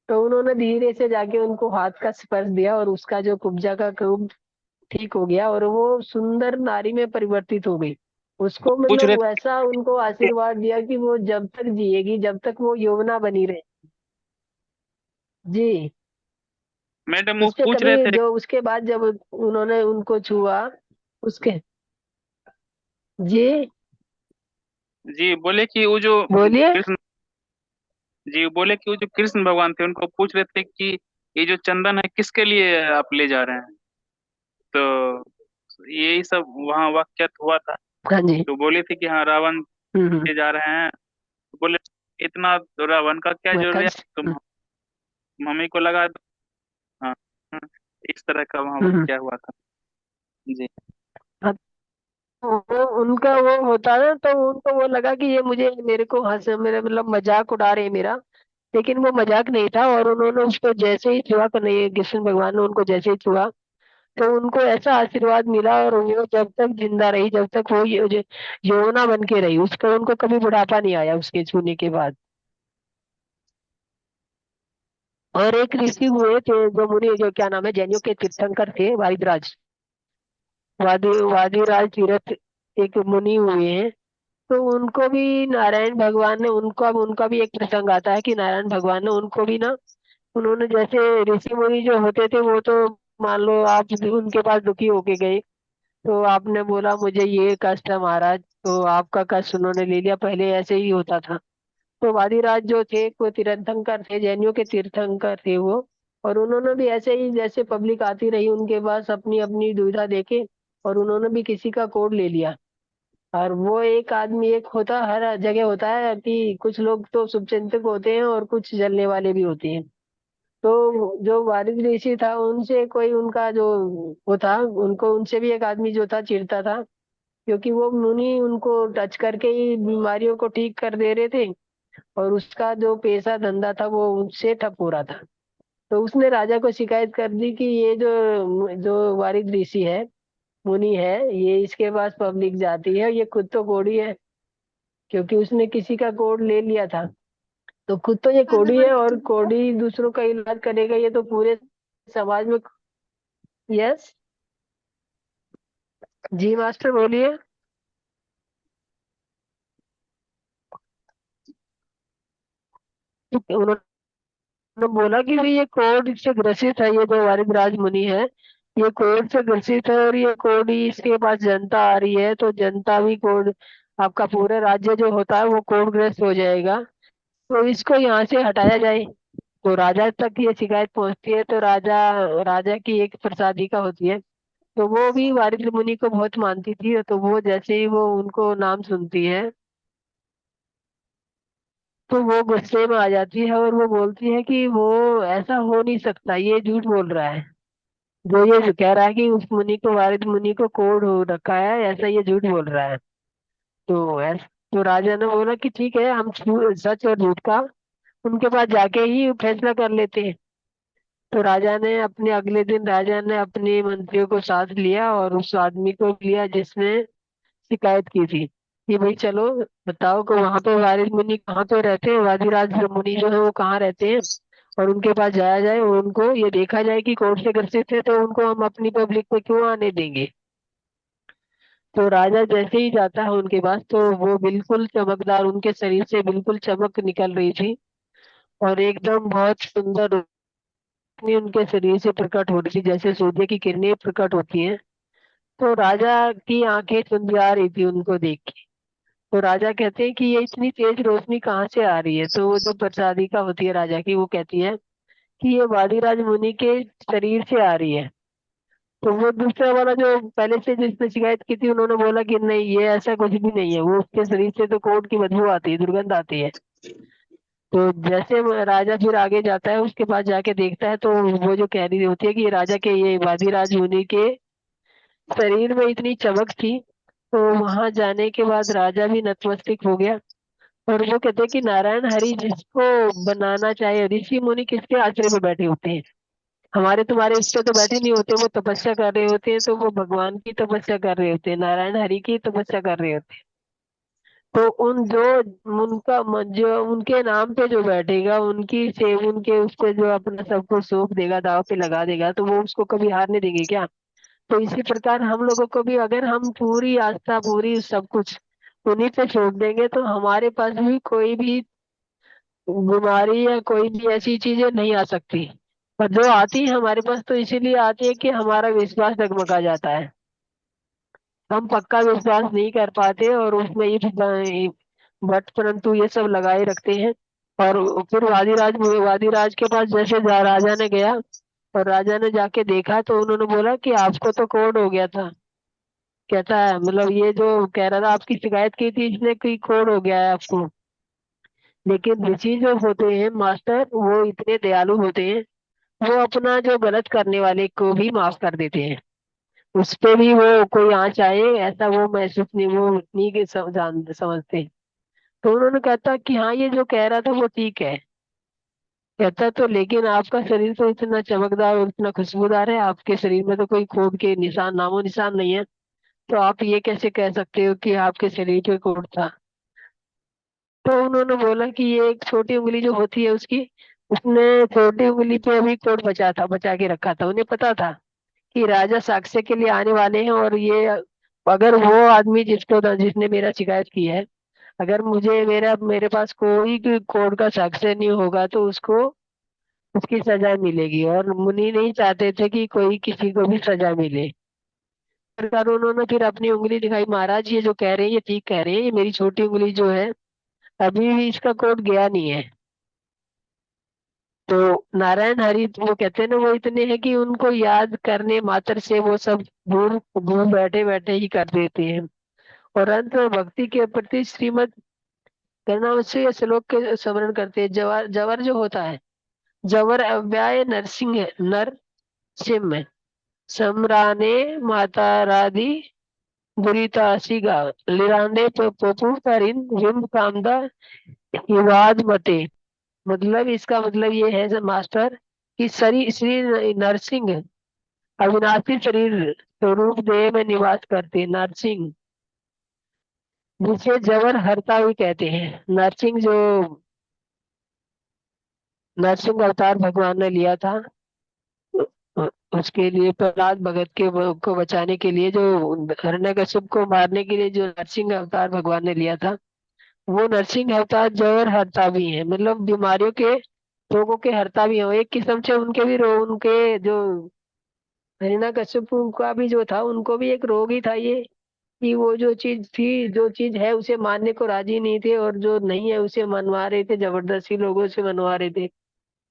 [SPEAKER 1] तो उन्होंने धीरे से जाके उनको हाथ का स्पर्श दिया और उसका जो कुब्जा का रूप ठीक हो गया और वो सुंदर नारी में परिवर्तित हो गई। उसको
[SPEAKER 2] पूछ रहे
[SPEAKER 1] मतलब वैसा उनको
[SPEAKER 2] थे।
[SPEAKER 1] आशीर्वाद दिया कि वो जब तक जिएगी, जब तक वो यौवना बनी रहे। जी।
[SPEAKER 2] मैडम वो
[SPEAKER 1] उसके
[SPEAKER 2] पूछ रहे
[SPEAKER 1] कभी
[SPEAKER 2] थे।
[SPEAKER 1] जो उसके बाद जब उन्होंने उनको छुआ उसके। जी
[SPEAKER 2] जी बोले कि वो जो
[SPEAKER 1] बोलिए।
[SPEAKER 2] कृष्ण जी बोले कि वो जो कृष्ण भगवान थे उनको पूछ रहे थे कि ये जो चंदन है किसके लिए आप ले जा रहे हैं। तो यही सब वहाँ वाक्यात हुआ था।
[SPEAKER 1] हाँ जी।
[SPEAKER 2] तो बोले थे कि हाँ रावण
[SPEAKER 1] हम्म।
[SPEAKER 2] ले जा रहे हैं। तो बोले इतना तो रावण का क्या
[SPEAKER 1] मैं
[SPEAKER 2] जरूरत है,
[SPEAKER 1] कंस।
[SPEAKER 2] तुम मम्मी को लगा दो। हाँ हाँ, इस तरह का वहाँ
[SPEAKER 1] हम्म।
[SPEAKER 2] वाक्य हुआ था। जी
[SPEAKER 1] हाँ, तो वो उनका वो होता ना, तो उनको वो लगा कि ये मुझे मेरे को हंस मेरे मतलब मजाक उड़ा रहे हैं मेरा। लेकिन वो मजाक नहीं था और उन्होंने उसको जैसे ही छुआ, कन्हैया कृष्ण भगवान ने उनको जैसे ही छुआ, तो उनको ऐसा आशीर्वाद मिला और वो जब तक जिंदा रही, जब तक वो यौवना बन के रही, उसका उनको कभी बुढ़ापा नहीं आया उसके छूने के बाद। और एक ऋषि हुए थे जो मुनि, जो क्या नाम है, जैनियों के तीर्थंकर थे, वारिद्राज। वादिराज तीर्थ एक मुनि हुए हैं। तो उनको भी नारायण भगवान ने, उनको अब उनका भी एक प्रसंग आता है कि नारायण भगवान ने उनको भी ना, उन्होंने जैसे ऋषि मुनि जो होते थे वो तो मान लो आप उनके पास दुखी होके गए, तो आपने बोला मुझे ये कष्ट है महाराज, तो आपका कष्ट उन्होंने ले लिया, पहले ऐसे ही होता था। तो वादिराज जो थे वो तीर्थंकर थे, जैनियों के तीर्थंकर थे वो। और उन्होंने भी ऐसे ही, जैसे पब्लिक आती रही उनके पास अपनी अपनी दुविधा देके, और उन्होंने भी किसी का कोड ले लिया। और वो एक आदमी, एक होता हर जगह होता है कि कुछ लोग तो शुभचिंतक होते हैं और कुछ जलने वाले भी होते हैं। तो जो वारिद ऋषि था उनसे कोई उनका जो वो था, उनको उनसे भी एक आदमी जो था चिढ़ता था, क्योंकि वो मुनि उनको टच करके ही बीमारियों को ठीक कर दे रहे थे और उसका जो पैसा धंधा था वो उनसे ठप हो रहा था। तो उसने राजा को शिकायत कर दी कि ये जो जो वारिद ऋषि है, मुनि है, ये इसके पास पब्लिक जाती है, ये खुद तो कोढ़ी है, क्योंकि उसने किसी का कोड ले लिया था। तो खुद तो ये कोढ़ी है और कोढ़ी दूसरों का इलाज करेगा, ये तो पूरे समाज में। यस। जी मास्टर बोलिए। उन्होंने बोला कि भी ये कोढ़ से ग्रसित है, ये जो वारिद मुनि है, ये कोढ़ से ग्रसित है और ये कोढ़ ही इसके पास जनता आ रही है, तो जनता भी कोढ़, आपका पूरा राज्य जो होता है वो कोढ़ग्रस्त हो जाएगा, तो इसको यहाँ से हटाया जाए। तो राजा तक ये शिकायत पहुंचती है, तो राजा राजा की एक प्रसादिका होती है, तो वो भी वारिद मुनि को बहुत मानती थी, तो वो जैसे ही वो उनको नाम सुनती है, तो वो गुस्से में आ जाती है और वो बोलती है कि वो ऐसा हो नहीं सकता, ये झूठ बोल रहा है, जो ये कह रहा है कि उस मुनि को, वारिद मुनि को कोढ़ हो रखा है, ऐसा ये झूठ बोल रहा है। तो राजा ने बोला कि ठीक है, हम सच और झूठ का उनके पास जाके ही फैसला कर लेते हैं। तो राजा ने अपने मंत्रियों को साथ लिया और उस आदमी को लिया जिसने शिकायत की थी, कि भाई चलो बताओ कि वहां पे वारिद मुनि कहाँ पे रहते हैं, वादिराज मुनि जो है वो कहाँ रहते हैं, और उनके पास जाया जाए और उनको ये देखा जाए कि कोर्ट से ग्रसित है, तो उनको हम अपनी पब्लिक पे क्यों आने देंगे। तो राजा जैसे ही जाता है उनके पास, तो वो बिल्कुल चमकदार, उनके शरीर से बिल्कुल चमक निकल रही थी और एकदम बहुत सुंदर रोशनी उनके शरीर से प्रकट हो रही थी, जैसे सूर्य की किरणें प्रकट होती हैं। तो राजा की आंखें चुंधिया रही थी उनको देख के। तो राजा कहते हैं कि ये इतनी तेज रोशनी कहाँ से आ रही है। तो वो जो प्रसादिका होती है राजा की, वो कहती है कि ये वादिराज मुनि के शरीर से आ रही है। तो वो दूसरा वाला जो पहले से जिसने शिकायत की थी, उन्होंने बोला कि नहीं, ये ऐसा कुछ भी नहीं है, वो उसके शरीर से तो कोर्ट की बदबू आती है, दुर्गंध आती है। तो जैसे वो राजा फिर आगे जाता है, उसके पास जाके देखता है, तो वो जो कह रही होती है कि राजा के, ये वादिराज मुनि के शरीर में इतनी चमक थी। तो वहां जाने के बाद राजा भी नतमस्तक हो गया। और वो कहते हैं कि नारायण हरि जिसको बनाना चाहे, ऋषि मुनि किसके आश्रय में बैठे होते हैं? हमारे तुम्हारे इस पे तो बैठे नहीं होते, वो तपस्या कर रहे होते हैं, तो वो भगवान की तपस्या कर रहे होते हैं, नारायण हरि की तपस्या कर रहे होते हैं। तो उन जो उनका जो उनके नाम पे जो बैठेगा, उनकी से उनके उससे जो अपना सब कुछ सौंप देगा, दाव पे लगा देगा, तो वो उसको कभी हारने देंगे क्या? तो इसी प्रकार हम लोगों को भी, अगर हम पूरी आस्था, पूरी सब कुछ उन्हीं पे छोड़ देंगे, तो हमारे पास भी कोई भी बीमारी या कोई भी ऐसी चीजें नहीं आ सकती। और जो आती है हमारे पास, तो इसीलिए आती है कि हमारा विश्वास डगमगा जाता है, हम पक्का विश्वास नहीं कर पाते और उसमें ये बट परंतु ये सब लगाए रखते हैं। और फिर वादिराज के पास जैसे राजा ने गया, और राजा ने जाके देखा, तो उन्होंने बोला कि आपको तो कोढ़ हो गया था। कहता है, मतलब ये जो कह रहा था, आपकी शिकायत की थी इसने, कोई कोढ़ हो गया है आपको। लेकिन ऋषि जो होते हैं मास्टर, वो इतने दयालु होते हैं, वो अपना जो गलत करने वाले को भी माफ कर देते हैं। उस पे भी वो कोई आँच आए ऐसा वो महसूस नहीं, वो नहीं के समझते। तो उन्होंने कहता कि हाँ, ये जो कह रहा था वो ठीक है। कहता तो लेकिन आपका शरीर तो इतना चमकदार और इतना खुशबूदार है, आपके शरीर में तो कोई खोट के निशान, नामो निशान नहीं है। तो आप ये कैसे कह सकते हो कि आपके शरीर पे कोट था? तो उन्होंने बोला कि ये एक छोटी उंगली जो होती है उसकी, उसने छोटी उंगली पे अभी कोट बचा के रखा था। उन्हें पता था कि राजा साक्ष्य के लिए आने वाले हैं, और ये अगर वो आदमी जिसने मेरा शिकायत की है, अगर मेरे पास कोई कोर्ट का साक्ष्य नहीं होगा, तो उसको उसकी सजा मिलेगी। और मुनि नहीं चाहते थे कि कोई किसी को भी सजा मिले। प्रकार उन्होंने फिर अपनी उंगली दिखाई, महाराज ये जो कह रहे हैं ये ठीक कह रहे हैं, ये मेरी छोटी उंगली जो है, अभी भी इसका कोड गया नहीं है। तो नारायण हरि वो कहते हैं ना, वो इतने हैं कि उनको याद करने मात्र से वो सब दूर दूर बैठे बैठे ही कर देते हैं। और अंत में भक्ति के प्रति श्रीमद करना, उससे ये श्लोक के स्मरण करते हैं। जवर जवर जो होता है, जवर अव्याय नरसिंह है, नर सिंह है, सम्राने माता राधि दुरितासिगा लिरांडे पोपु करिन विम कामदा विवाद मते। मतलब इसका मतलब ये है मास्टर, कि श्री नरसिंह अविनाशी शरीर स्वरूप देह में निवास करते नरसिंह, जिसे जवर हरता भी कहते हैं। नरसिंह जो नरसिंह अवतार भगवान ने लिया था, उ- उसके लिए प्रहलाद भगत को बचाने के लिए, जो हिरण्यकश्यप को मारने के लिए जो नरसिंह अवतार भगवान ने लिया था, वो नरसिंह अवतार जवर हरता भी है, मतलब बीमारियों के, रोगों के हरता भी है। एक किस्म से उनके भी रोग, उनके जो हिरण्यकश्यप का भी जो था, उनको भी एक रोग ही था ये, कि वो जो चीज थी, जो चीज है उसे मानने को राजी नहीं थे, और जो नहीं है उसे मनवा रहे थे, जबरदस्ती लोगों से मनवा रहे थे।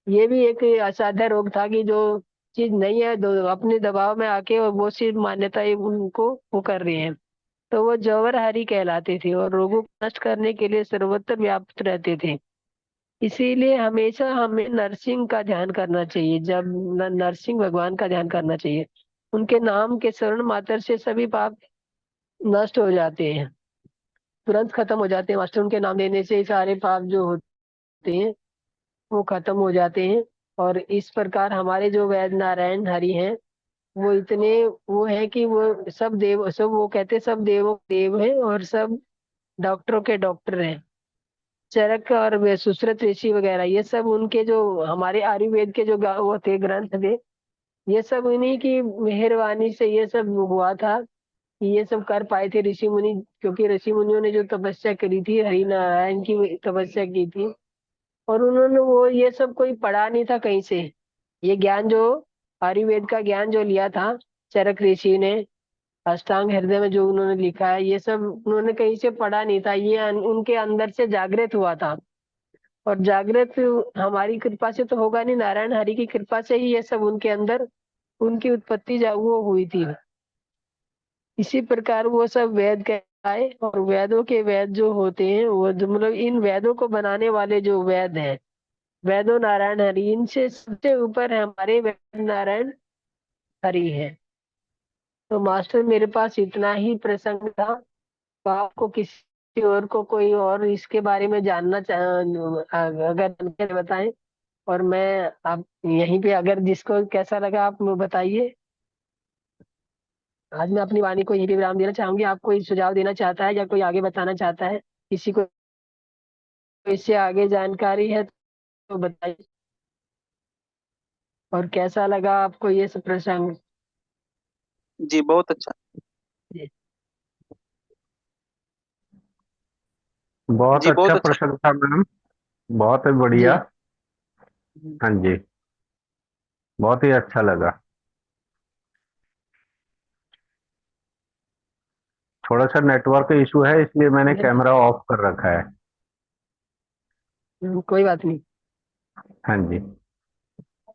[SPEAKER 1] ये भी एक असाध्य रोग था कि जो चीज नहीं है, अपने दबाव में आके और वो चीज मान्यता उनको वो कर रहे हैं। तो वो जौहरहारी कहलाते थे, और रोगों को नष्ट करने के लिए सर्वत्र व्याप्त रहते थे। इसीलिए हमेशा हमें नरसिंह का ध्यान करना चाहिए, जब नरसिंह भगवान का ध्यान करना चाहिए। उनके नाम के स्मरण मात्र से सभी पाप नष्ट हो जाते हैं, तुरंत खत्म हो जाते हैं मास्टर। उनके नाम लेने से ही सारे पाप जो होते हैं वो खत्म हो जाते हैं। और इस प्रकार हमारे जो वैद्य नारायण हरि हैं, वो इतने वो हैं कि वो सब देव, सब वो कहते हैं सब देवों के देव हैं, और सब डॉक्टरों के डॉक्टर हैं। चरक और वे सुश्रुत ऋषि वगैरह, ये सब उनके जो हमारे आयुर्वेद के जो वो थे, ग्रंथ थे, ये सब उन्हीं की मेहरबानी से ये सब हुआ था कि ये सब कर पाए थे ऋषि मुनि। क्योंकि ऋषि मुनियों ने जो तपस्या करी थी, हरि नारायण की तपस्या की थी, और उन्होंने वो ये सब कोई पढ़ा नहीं था कहीं से। ये ज्ञान जो आयुर्वेद का ज्ञान जो लिया था चरक ऋषि ने, अष्टांग हृदय में जो उन्होंने लिखा है, ये सब उन्होंने कहीं से पढ़ा नहीं था, ये उनके अंदर से जागृत हुआ था। और जागृत हमारी कृपा से तो होगा नहीं, नारायण हरि की कृपा से ही ये सब उनके अंदर, उनकी उत्पत्ति वो हुई थी। इसी प्रकार वो सब वेद कहलाए, और वेदों के वेद जो होते हैं वो मतलब इन वेदों को बनाने वाले जो वेद हैं, वेदो नारायण हरि, इनसे सबसे ऊपर है हमारे वेद नारायण हरि है। तो मास्टर मेरे पास इतना ही प्रसंग था। तो आपको किसी और को कोई और इसके बारे में जानना अगर जानकारी बताएं। और मैं आप यहीं पे, अगर जिसको कैसा लगा आप बताइए। आज मैं अपनी वाणी को यहीं पे विराम देना चाहूंगी। आप कोई सुझाव देना चाहता है या कोई आगे बताना चाहता है, किसी को इससे आगे जानकारी है तो बताइए। और कैसा लगा आपको ये सब प्रसंग?
[SPEAKER 2] जी बहुत अच्छा।
[SPEAKER 1] जी
[SPEAKER 3] बहुत
[SPEAKER 2] जी बहुत
[SPEAKER 3] अच्छा
[SPEAKER 2] अच्छा।
[SPEAKER 3] प्रश्न था मैम, बहुत ही बढ़िया।
[SPEAKER 1] जी
[SPEAKER 3] हाँ जी, बहुत ही अच्छा लगा। थोड़ा सा नेटवर्क इशू है, इसलिए मैंने कैमरा ऑफ कर रखा है।
[SPEAKER 1] कोई बात नहीं।
[SPEAKER 3] हाँ जी,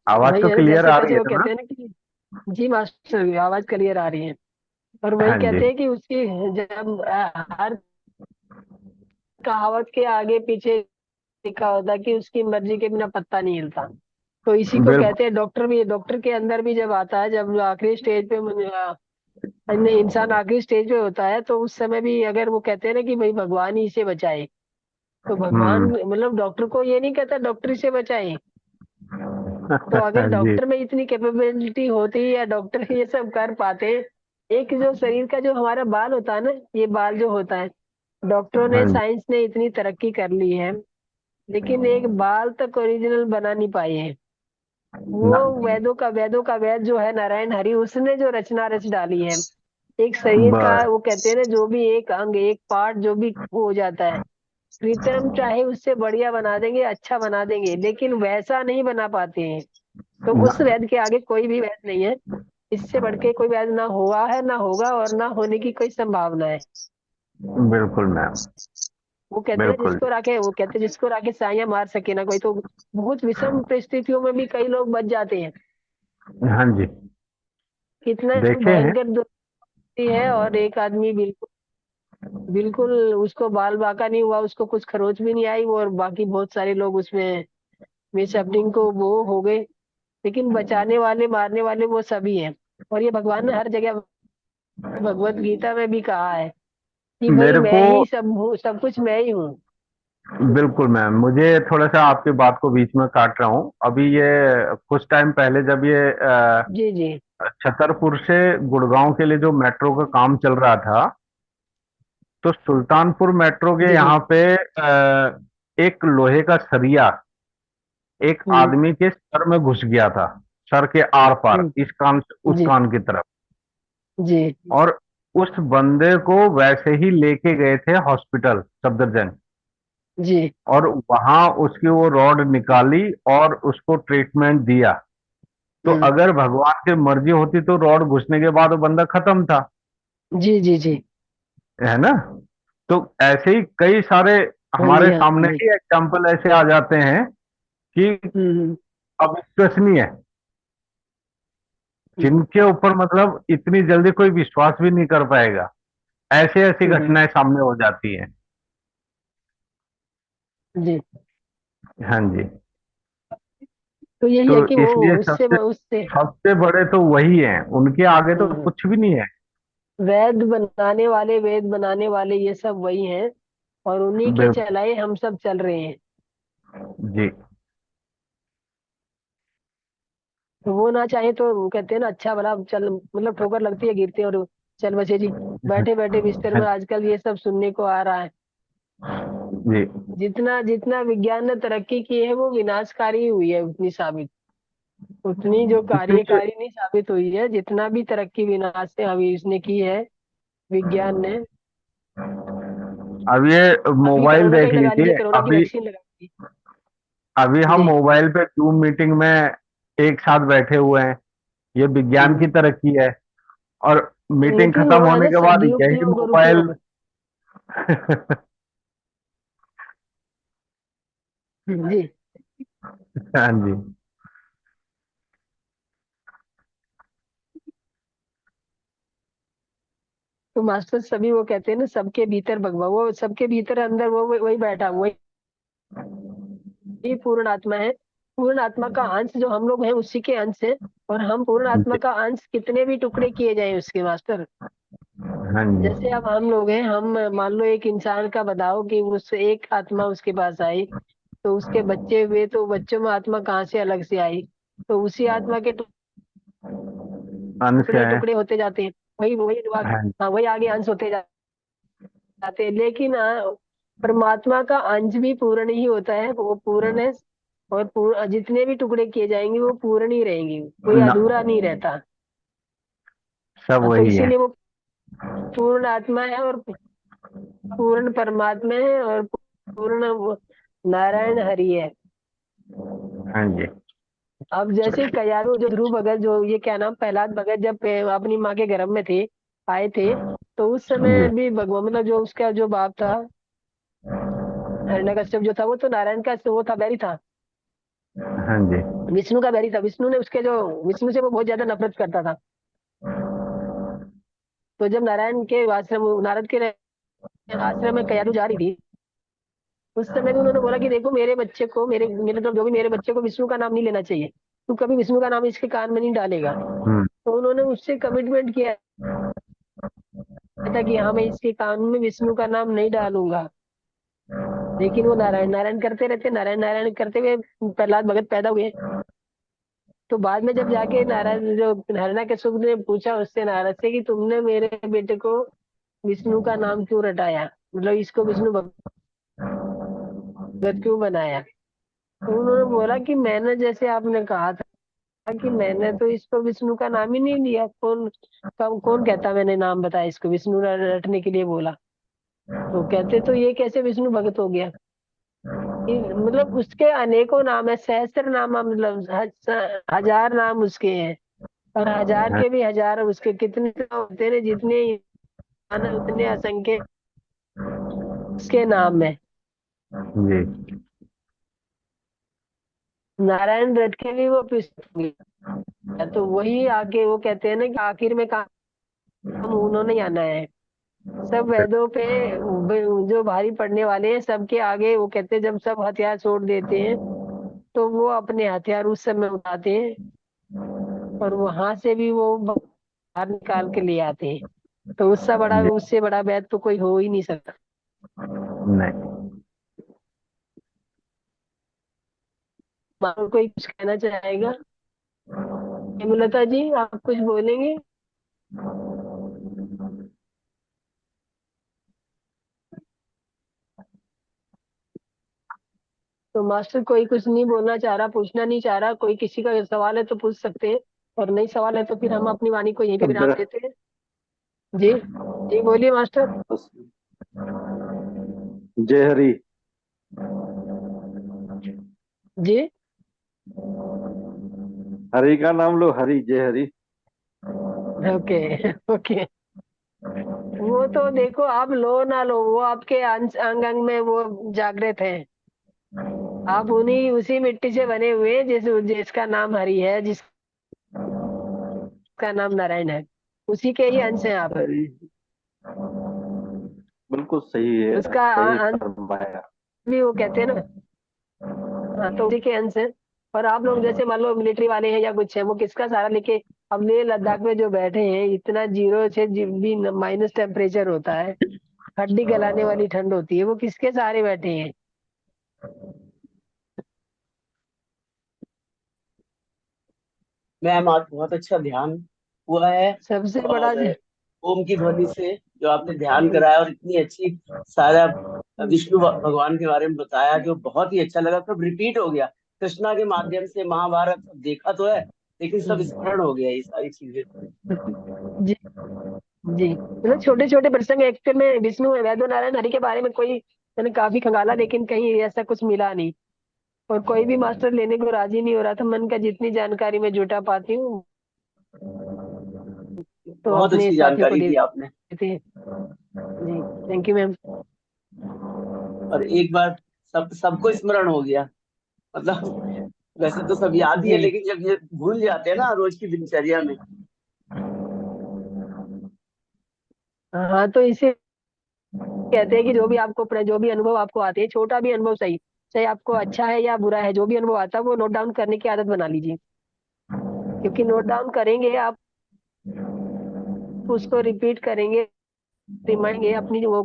[SPEAKER 3] आवाज
[SPEAKER 1] वही
[SPEAKER 3] तो
[SPEAKER 1] है ना,
[SPEAKER 3] क्लियर
[SPEAKER 1] जैसे
[SPEAKER 3] आ रही
[SPEAKER 1] तैसे
[SPEAKER 3] है
[SPEAKER 1] वो
[SPEAKER 3] ना?
[SPEAKER 1] कहते हैं ना कि जी मास्टर आवाज क्लियर आ रही है। और वही
[SPEAKER 3] हाँ जी।
[SPEAKER 1] कहते हैं कि उसकी जब हर कहावत के आगे पीछे लिखा होता है कि उसकी मर्जी के बिना पत्ता नहीं हिलता। तो इसी को
[SPEAKER 3] बिल्कुल।
[SPEAKER 1] कहते हैं डॉक्टर भी, डॉक्टर के अंदर भी जब आता है, जब आखिरी स्टेज पे इंसान आखिरी स्टेज पे होता है, तो उस समय भी अगर वो कहते हैं ना कि भाई भगवान ही इसे बचाए, तो भगवान
[SPEAKER 3] हम्म।
[SPEAKER 1] मतलब डॉक्टर को ये नहीं कहता डॉक्टर इसे बचाए। तो अगर
[SPEAKER 3] जी।
[SPEAKER 1] डॉक्टर में इतनी कैपेबिलिटी होती या डॉक्टर ये सब कर पाते, एक जो शरीर का जो हमारा बाल होता है ना, ये बाल जो होता है, डॉक्टरों
[SPEAKER 3] हाँ
[SPEAKER 1] ने
[SPEAKER 3] जी।
[SPEAKER 1] साइंस ने इतनी तरक्की कर ली है, लेकिन एक बाल तक ओरिजिनल बना नहीं पाए हैं।
[SPEAKER 3] ना।
[SPEAKER 1] वो वेदों का वेद जो है नारायण हरि, उसने जो रचना रच डाली है। एक शरीर का
[SPEAKER 3] बस।
[SPEAKER 1] वो कहते हैं ना, जो भी एक अंग एक पार्ट जो भी हो जाता है, कृत्रिम चाहे उससे बढ़िया बना देंगे, अच्छा बना देंगे, लेकिन वैसा नहीं बना पाते हैं। तो
[SPEAKER 3] ना।
[SPEAKER 1] उस वेद के आगे कोई भी वेद नहीं है। इससे बढ़ के कोई वेद ना हुआ है, ना होगा, और ना होने की कोई संभावना है।
[SPEAKER 3] बिल्कुल मैम।
[SPEAKER 1] वो कहते हैं
[SPEAKER 3] बिल्कुल।
[SPEAKER 1] जिसको राखे, वो कहते हैं जिसको राखे साइयां मार सके ना कोई। तो बहुत विषम परिस्थितियों में भी कई लोग बच जाते हैं।
[SPEAKER 3] हाँ जी,
[SPEAKER 1] कितना
[SPEAKER 3] देखे हैं।
[SPEAKER 1] भयंकर दुर्गति है, और एक आदमी बिल्कुल बिल्कुल उसको बाल बाका नहीं हुआ, उसको कुछ खरोच भी नहीं आई वो, और बाकी बहुत सारे लोग उसमें मिसहैपनिंग को वो हो गए। लेकिन बचाने वाले मारने वाले वो सभी हैं। और ये भगवान ने हर जगह भगवत गीता में भी कहा है कि भाई
[SPEAKER 3] मेरे
[SPEAKER 1] मैं
[SPEAKER 3] को
[SPEAKER 1] ही सब हूँ, सब कुछ मैं ही हूँ।
[SPEAKER 3] बिल्कुल मैम, मुझे थोड़ा सा आपकी बात को बीच में काट रहा हूँ। अभी ये कुछ टाइम पहले जब ये
[SPEAKER 1] जी जी
[SPEAKER 3] छतरपुर से गुड़गांव के लिए जो मेट्रो का काम चल रहा था, तो सुल्तानपुर मेट्रो के
[SPEAKER 1] जी जी।
[SPEAKER 3] यहाँ पे एक लोहे का सरिया एक
[SPEAKER 1] हम्म
[SPEAKER 3] आदमी के सर में घुस गया था, सर के आर पार,
[SPEAKER 1] हम्म।
[SPEAKER 3] इस कान से उस
[SPEAKER 1] जी
[SPEAKER 3] कान की तरफ।
[SPEAKER 1] जी
[SPEAKER 3] और उस बंदे को वैसे ही लेके गए थे हॉस्पिटल सफदरजंग,
[SPEAKER 1] जी।
[SPEAKER 3] और वहां उसकी वो रॉड निकाली और उसको ट्रीटमेंट दिया। तो
[SPEAKER 1] हम्म।
[SPEAKER 3] अगर भगवान की मर्जी होती तो रॉड घुसने के बाद वो बंदा खत्म था,
[SPEAKER 1] जी जी जी।
[SPEAKER 3] है ना? तो ऐसे ही कई सारे
[SPEAKER 1] हाँ
[SPEAKER 3] हमारे
[SPEAKER 1] जी हाँ
[SPEAKER 3] सामने
[SPEAKER 1] जी।
[SPEAKER 3] ही एग्जाम्पल ऐसे आ जाते हैं कि
[SPEAKER 1] हम्म
[SPEAKER 3] अविश्वसनीय है,
[SPEAKER 1] हम्म
[SPEAKER 3] जिनके ऊपर मतलब इतनी जल्दी कोई विश्वास भी नहीं कर पाएगा, ऐसे ऐसी
[SPEAKER 1] हम्म।
[SPEAKER 3] घटनाएं सामने हो जाती हैं।
[SPEAKER 1] जी।
[SPEAKER 3] हाँ जी।
[SPEAKER 1] तो यही
[SPEAKER 3] तो
[SPEAKER 1] है कि वो
[SPEAKER 3] इसलिए
[SPEAKER 1] उससे
[SPEAKER 3] सबसे
[SPEAKER 1] उससे
[SPEAKER 3] सबसे बड़े तो वही हैं, उनके आगे तो
[SPEAKER 1] हम्म,
[SPEAKER 3] कुछ भी नहीं है।
[SPEAKER 1] वेद बनाने वाले ये सब वही हैं, और उन्हीं के
[SPEAKER 3] बिल्कुल।
[SPEAKER 1] चलाए हम सब चल रहे हैं।
[SPEAKER 3] जी।
[SPEAKER 1] तो वो ना चाहे तो वो कहते हैं ना, अच्छा भला चल, मतलब ठोकर लगती है गिरते हैं, और चल बचे जी, बैठे बैठे बिस्तर में आजकल ये सब सुनने को आ रहा है।
[SPEAKER 3] जी।
[SPEAKER 1] जितना जितना विज्ञान ने तरक्की की है वो विनाशकारी हुई है, उतनी साबित, उतनी जो
[SPEAKER 3] इसीलिए
[SPEAKER 1] कार्यकारी नहीं साबित हुई है, जितना भी तरक्की विनाश से अभी इसने की है विज्ञान ने।
[SPEAKER 3] अब ये
[SPEAKER 1] अभी
[SPEAKER 3] मोबाइल
[SPEAKER 1] कोरोना का
[SPEAKER 3] देख
[SPEAKER 1] ही लगा
[SPEAKER 3] लीजिए।
[SPEAKER 1] लीजिए, कोरोना की
[SPEAKER 3] अभी
[SPEAKER 1] वैक्सीन लगा दी।
[SPEAKER 3] अभी हम
[SPEAKER 1] जी।
[SPEAKER 3] मोबाइल पे जूम मीटिंग में एक साथ बैठे हुए हैं, ये विज्ञान की
[SPEAKER 1] हम्म
[SPEAKER 3] तरक्की है। और मीटिंग
[SPEAKER 1] लेकिन
[SPEAKER 3] खत्म
[SPEAKER 1] वो है
[SPEAKER 3] होने
[SPEAKER 1] ना
[SPEAKER 3] के बाद यही
[SPEAKER 1] सदुपयोग और
[SPEAKER 3] मोबाइल।
[SPEAKER 1] उपयोग। जी।
[SPEAKER 3] हाँ जी।
[SPEAKER 1] तो मास्टर सभी वो कहते हैं ना, सबके भीतर भगवान, वो सबके भीतर अंदर वो वही बैठा, वही पूर्ण आत्मा है। पूर्ण आत्मा का अंश जो हम लोग हैं उसी के अंश है। और हम पूर्ण आत्मा
[SPEAKER 3] जी।
[SPEAKER 1] का अंश कितने भी टुकड़े किए जाए उसके मास्टर,
[SPEAKER 3] हाँ जी।
[SPEAKER 1] जैसे अब हम लोग हैं, हम मान लो एक इंसान का बताओ कि उससे एक आत्मा उसके पास आई, तो उसके बच्चे हुए, तो बच्चों में आत्मा कहाँ से अलग से आई? तो उसी आत्मा के
[SPEAKER 3] अंश
[SPEAKER 1] टुकड़े
[SPEAKER 3] है।
[SPEAKER 1] टुकड़े होते जाते हैं। वही वही
[SPEAKER 3] हाँ जी।
[SPEAKER 1] हाँ, वही आगे अंश होते जाते हैं। लेकिन परमात्मा का अंश भी पूर्ण ही होता है, वो पूर्ण है। और जितने भी टुकड़े किए जाएंगे वो पूर्ण ही रहेंगे, कोई
[SPEAKER 3] ना,
[SPEAKER 1] अधूरा नहीं रहता।
[SPEAKER 3] सब
[SPEAKER 1] तो
[SPEAKER 3] वही है।
[SPEAKER 1] इसीलिए वो पूर्ण आत्मा है और पूर्ण परमात्मा है और पूर्ण नारायण हरि है।
[SPEAKER 3] हाँ जी।
[SPEAKER 1] अब जैसे कयारू जो ध्रुव भगत, जो ये क्या नाम, प्रहलाद भगत, जब अपनी माँ के गर्भ में थे, आए थे, तो उस समय
[SPEAKER 3] जी।
[SPEAKER 1] भी भगवान, मतलब जो उसका जो बाप था हिरण्यकश्यप जो था, वो तो नारायण का वो था, बैरी था,
[SPEAKER 3] हाँ जी।
[SPEAKER 1] विष्णु का बैरी था। विष्णु ने उसके जो, विष्णु से वो बहुत ज्यादा नफरत करता था। तो जब नारायण के आश्रम, नारद के आश्रम में कयारू जा रही थी, उस समय भी उन्होंने बोला कि देखो मेरे बच्चे को, मेरे मेरे तो जो भी, मेरे बच्चे को विष्णु का नाम नहीं लेना चाहिए, तू कभी विष्णु का नाम इसके कान में नहीं डालेगा।
[SPEAKER 3] हम्म।
[SPEAKER 1] तो उन्होंने उससे कमिटमेंट किया था कि हाँ मैं इसके कान में विष्णु का नाम नहीं डालूंगा। लेकिन वो नारायण नारायण करते रहते, नारायण नारायण करते हुए प्रहलाद भगत पैदा हुए। तो बाद में जब जाके नारायण, जो हिरण्यकश्यप ने पूछा उससे, नारद से, कि तुमने मेरे बेटे को विष्णु का नाम क्यों रटाया, मतलब इसको विष्णु भगत क्यों बनाया? तो उन्होंने बोला कि मैंने, जैसे आपने कहा था कि मैंने तो इसको विष्णु का नाम ही नहीं लिया, कौन कहता मैंने नाम बताया इसको, विष्णु रटने के लिए बोला। तो कहते तो ये कैसे विष्णु भगत हो गया? मतलब उसके अनेकों नाम है, सहस्त्र नाम, मतलब हजार नाम उसके हैं। और हजार
[SPEAKER 3] हाँ
[SPEAKER 1] के भी हजार उसके, कितने तो होते हैं, जितने इंसान है, उतने असंख्य उसके नाम है।
[SPEAKER 3] जी।
[SPEAKER 1] नारायण रट के भी वो पिछड़ गया, तो वही आगे वो कहते हैं ना कि आखिर में काम उन्होंने ही आना है। सब वेदों पे जो भारी पड़ने वाले हैं, सबके आगे वो कहते हैं, जब सब हथियार छोड़ देते हैं, तो वो अपने हथियार उस समय उठाते हैं, और वहां से भी वो बाहर निकाल के ले आते हैं। तो
[SPEAKER 3] जी।
[SPEAKER 1] उससे बड़ा वैद तो कोई हो ही नहीं सकता।
[SPEAKER 3] नहीं।
[SPEAKER 1] और कोई कुछ कहना चाहेगा? हेमलता जी, आप कुछ बोलेंगे? तो मास्टर कोई कुछ नहीं बोलना चाह रहा, पूछना नहीं चाह रहा, कोई किसी का सवाल है तो पूछ सकते हैं, और नहीं सवाल है तो फिर हम अपनी वाणी को यहीं पे विराम
[SPEAKER 4] मेरा
[SPEAKER 1] देते हैं। जी। जी बोलिए मास्टर।
[SPEAKER 4] जय हरि।
[SPEAKER 1] जी।
[SPEAKER 4] हरि का नाम लो, हरि, जय हरि।
[SPEAKER 1] ओके। ओके। वो तो देखो, आप लो ना लो, वो आपके अंग अंग में वो जागृत है। आप उन्हीं उसी मिट्टी से बने हुए हैं, जिसका नाम हरि है, जिसका नाम नारायण है, उसी के ही अंश हैं आप।
[SPEAKER 4] हरि, बिल्कुल सही है,
[SPEAKER 1] उसका
[SPEAKER 4] सही
[SPEAKER 1] अंश
[SPEAKER 4] फरमाया।
[SPEAKER 1] भी वो कहते हैं ना। हाँ, तो उसी के अंश है। और आप लोग जैसे मान लो मिलिट्री वाले हैं या कुछ है, वो किसका सहारा लेके, अब लेह लद्दाख में जो बैठे हैं, इतना जीरो से भी माइनस टेम्परेचर होता है, हड्डी गलाने वाली ठंड होती है, वो किसके सहारे बैठे हैं?
[SPEAKER 6] मैम आज बहुत अच्छा ध्यान हुआ है।
[SPEAKER 1] सबसे बड़ा
[SPEAKER 6] और ओम की ध्वनि से जो आपने ध्यान कराया और इतनी अच्छी सारा विष्णु भगवान के बारे में बताया कि वो बहुत ही अच्छा लगा। सब रिपीट हो गया, कृष्णा के माध्यम से महाभारत सब देखा तो है, लेकिन सब स्मरण हो गया ये सारी चीजें।
[SPEAKER 1] जी। जी, मतलब छोटे छोटे प्रसंग, एक्चुअल में विष्णु वैद्य नारायण हरि के बारे में कोई, मैंने काफी खंगाला, लेकिन कहीं ऐसा कुछ मिला नहीं। और कोई भी मास्टर लेने को राजी नहीं हो रहा था। मन का जितनी जानकारी मैं जुटा पाती हूँ, तो
[SPEAKER 6] बहुत
[SPEAKER 1] अपने
[SPEAKER 6] अच्छी
[SPEAKER 1] साथियों को
[SPEAKER 6] जानकारी दी आपने।
[SPEAKER 1] देते हैं। जी, थैंक यू मैम।
[SPEAKER 6] और एक बार सबको स्मरण हो गया, मतलब वैसे तो सब याद ही है,
[SPEAKER 1] जी
[SPEAKER 6] लेकिन जब ये भूल जाते हैं ना रोज की दिनचर्या में।
[SPEAKER 1] हाँ, तो इसे कहते हैं कि जो भी अनुभव आपको आते हैं, छोटा भी अनुभव सही, चाहे आपको अच्छा है या बुरा है, जो भी अनुभव आता है वो नोट डाउन करने की आदत बना लीजिए। क्योंकि नोट डाउन करेंगे आप, उसको रिपीट करेंगे, रिमाइंडेंगे, अपनी वो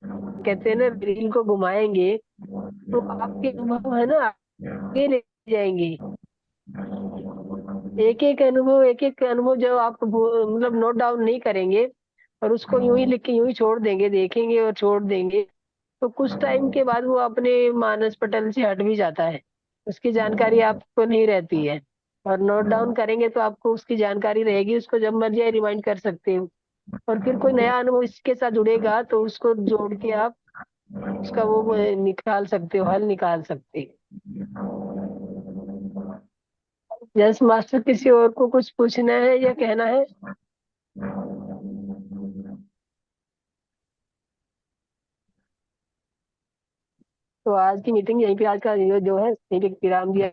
[SPEAKER 1] कहते हैं ना रील को घुमाएंगे, तो आपके अनुभव है ना आगे ले जाएंगे। एक एक अनुभव जो आप मतलब नोट डाउन नहीं करेंगे और उसको यूं ही लिख के यूं ही छोड़ देंगे, देखेंगे और छोड़ देंगे, तो कुछ टाइम के बाद वो अपने मानस पटल से हट भी जाता है, उसकी जानकारी आपको नहीं रहती है। और नोट डाउन करेंगे तो आपको उसकी जानकारी रहेगी, उसको जब मर्जी रिमाइंड कर सकते हो। और फिर कोई नया अनुभव इसके साथ जुड़ेगा तो उसको जोड़ के आप उसका वो निकाल सकते हो, हल निकाल सकते हो। यस मास्टर, किसी और को कुछ पूछना है या कहना है? तो आज की मीटिंग यहीं पे, आज का जो है यहीं पे विराम दिया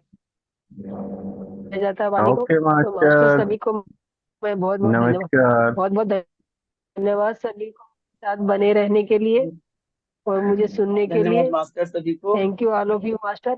[SPEAKER 1] जाता है वाणी को।
[SPEAKER 3] ओके
[SPEAKER 1] तो मास्टर
[SPEAKER 3] मास्टर,
[SPEAKER 1] सभी को मैं बहुत बहुत धन्यवाद,
[SPEAKER 3] नमस्कार।
[SPEAKER 1] बहुत बहुत धन्यवाद सभी को साथ बने रहने के लिए और मुझे सुनने के
[SPEAKER 6] धन्यवाद
[SPEAKER 1] लिए।
[SPEAKER 6] मास्टर सभी को।
[SPEAKER 1] Thank you all of you master.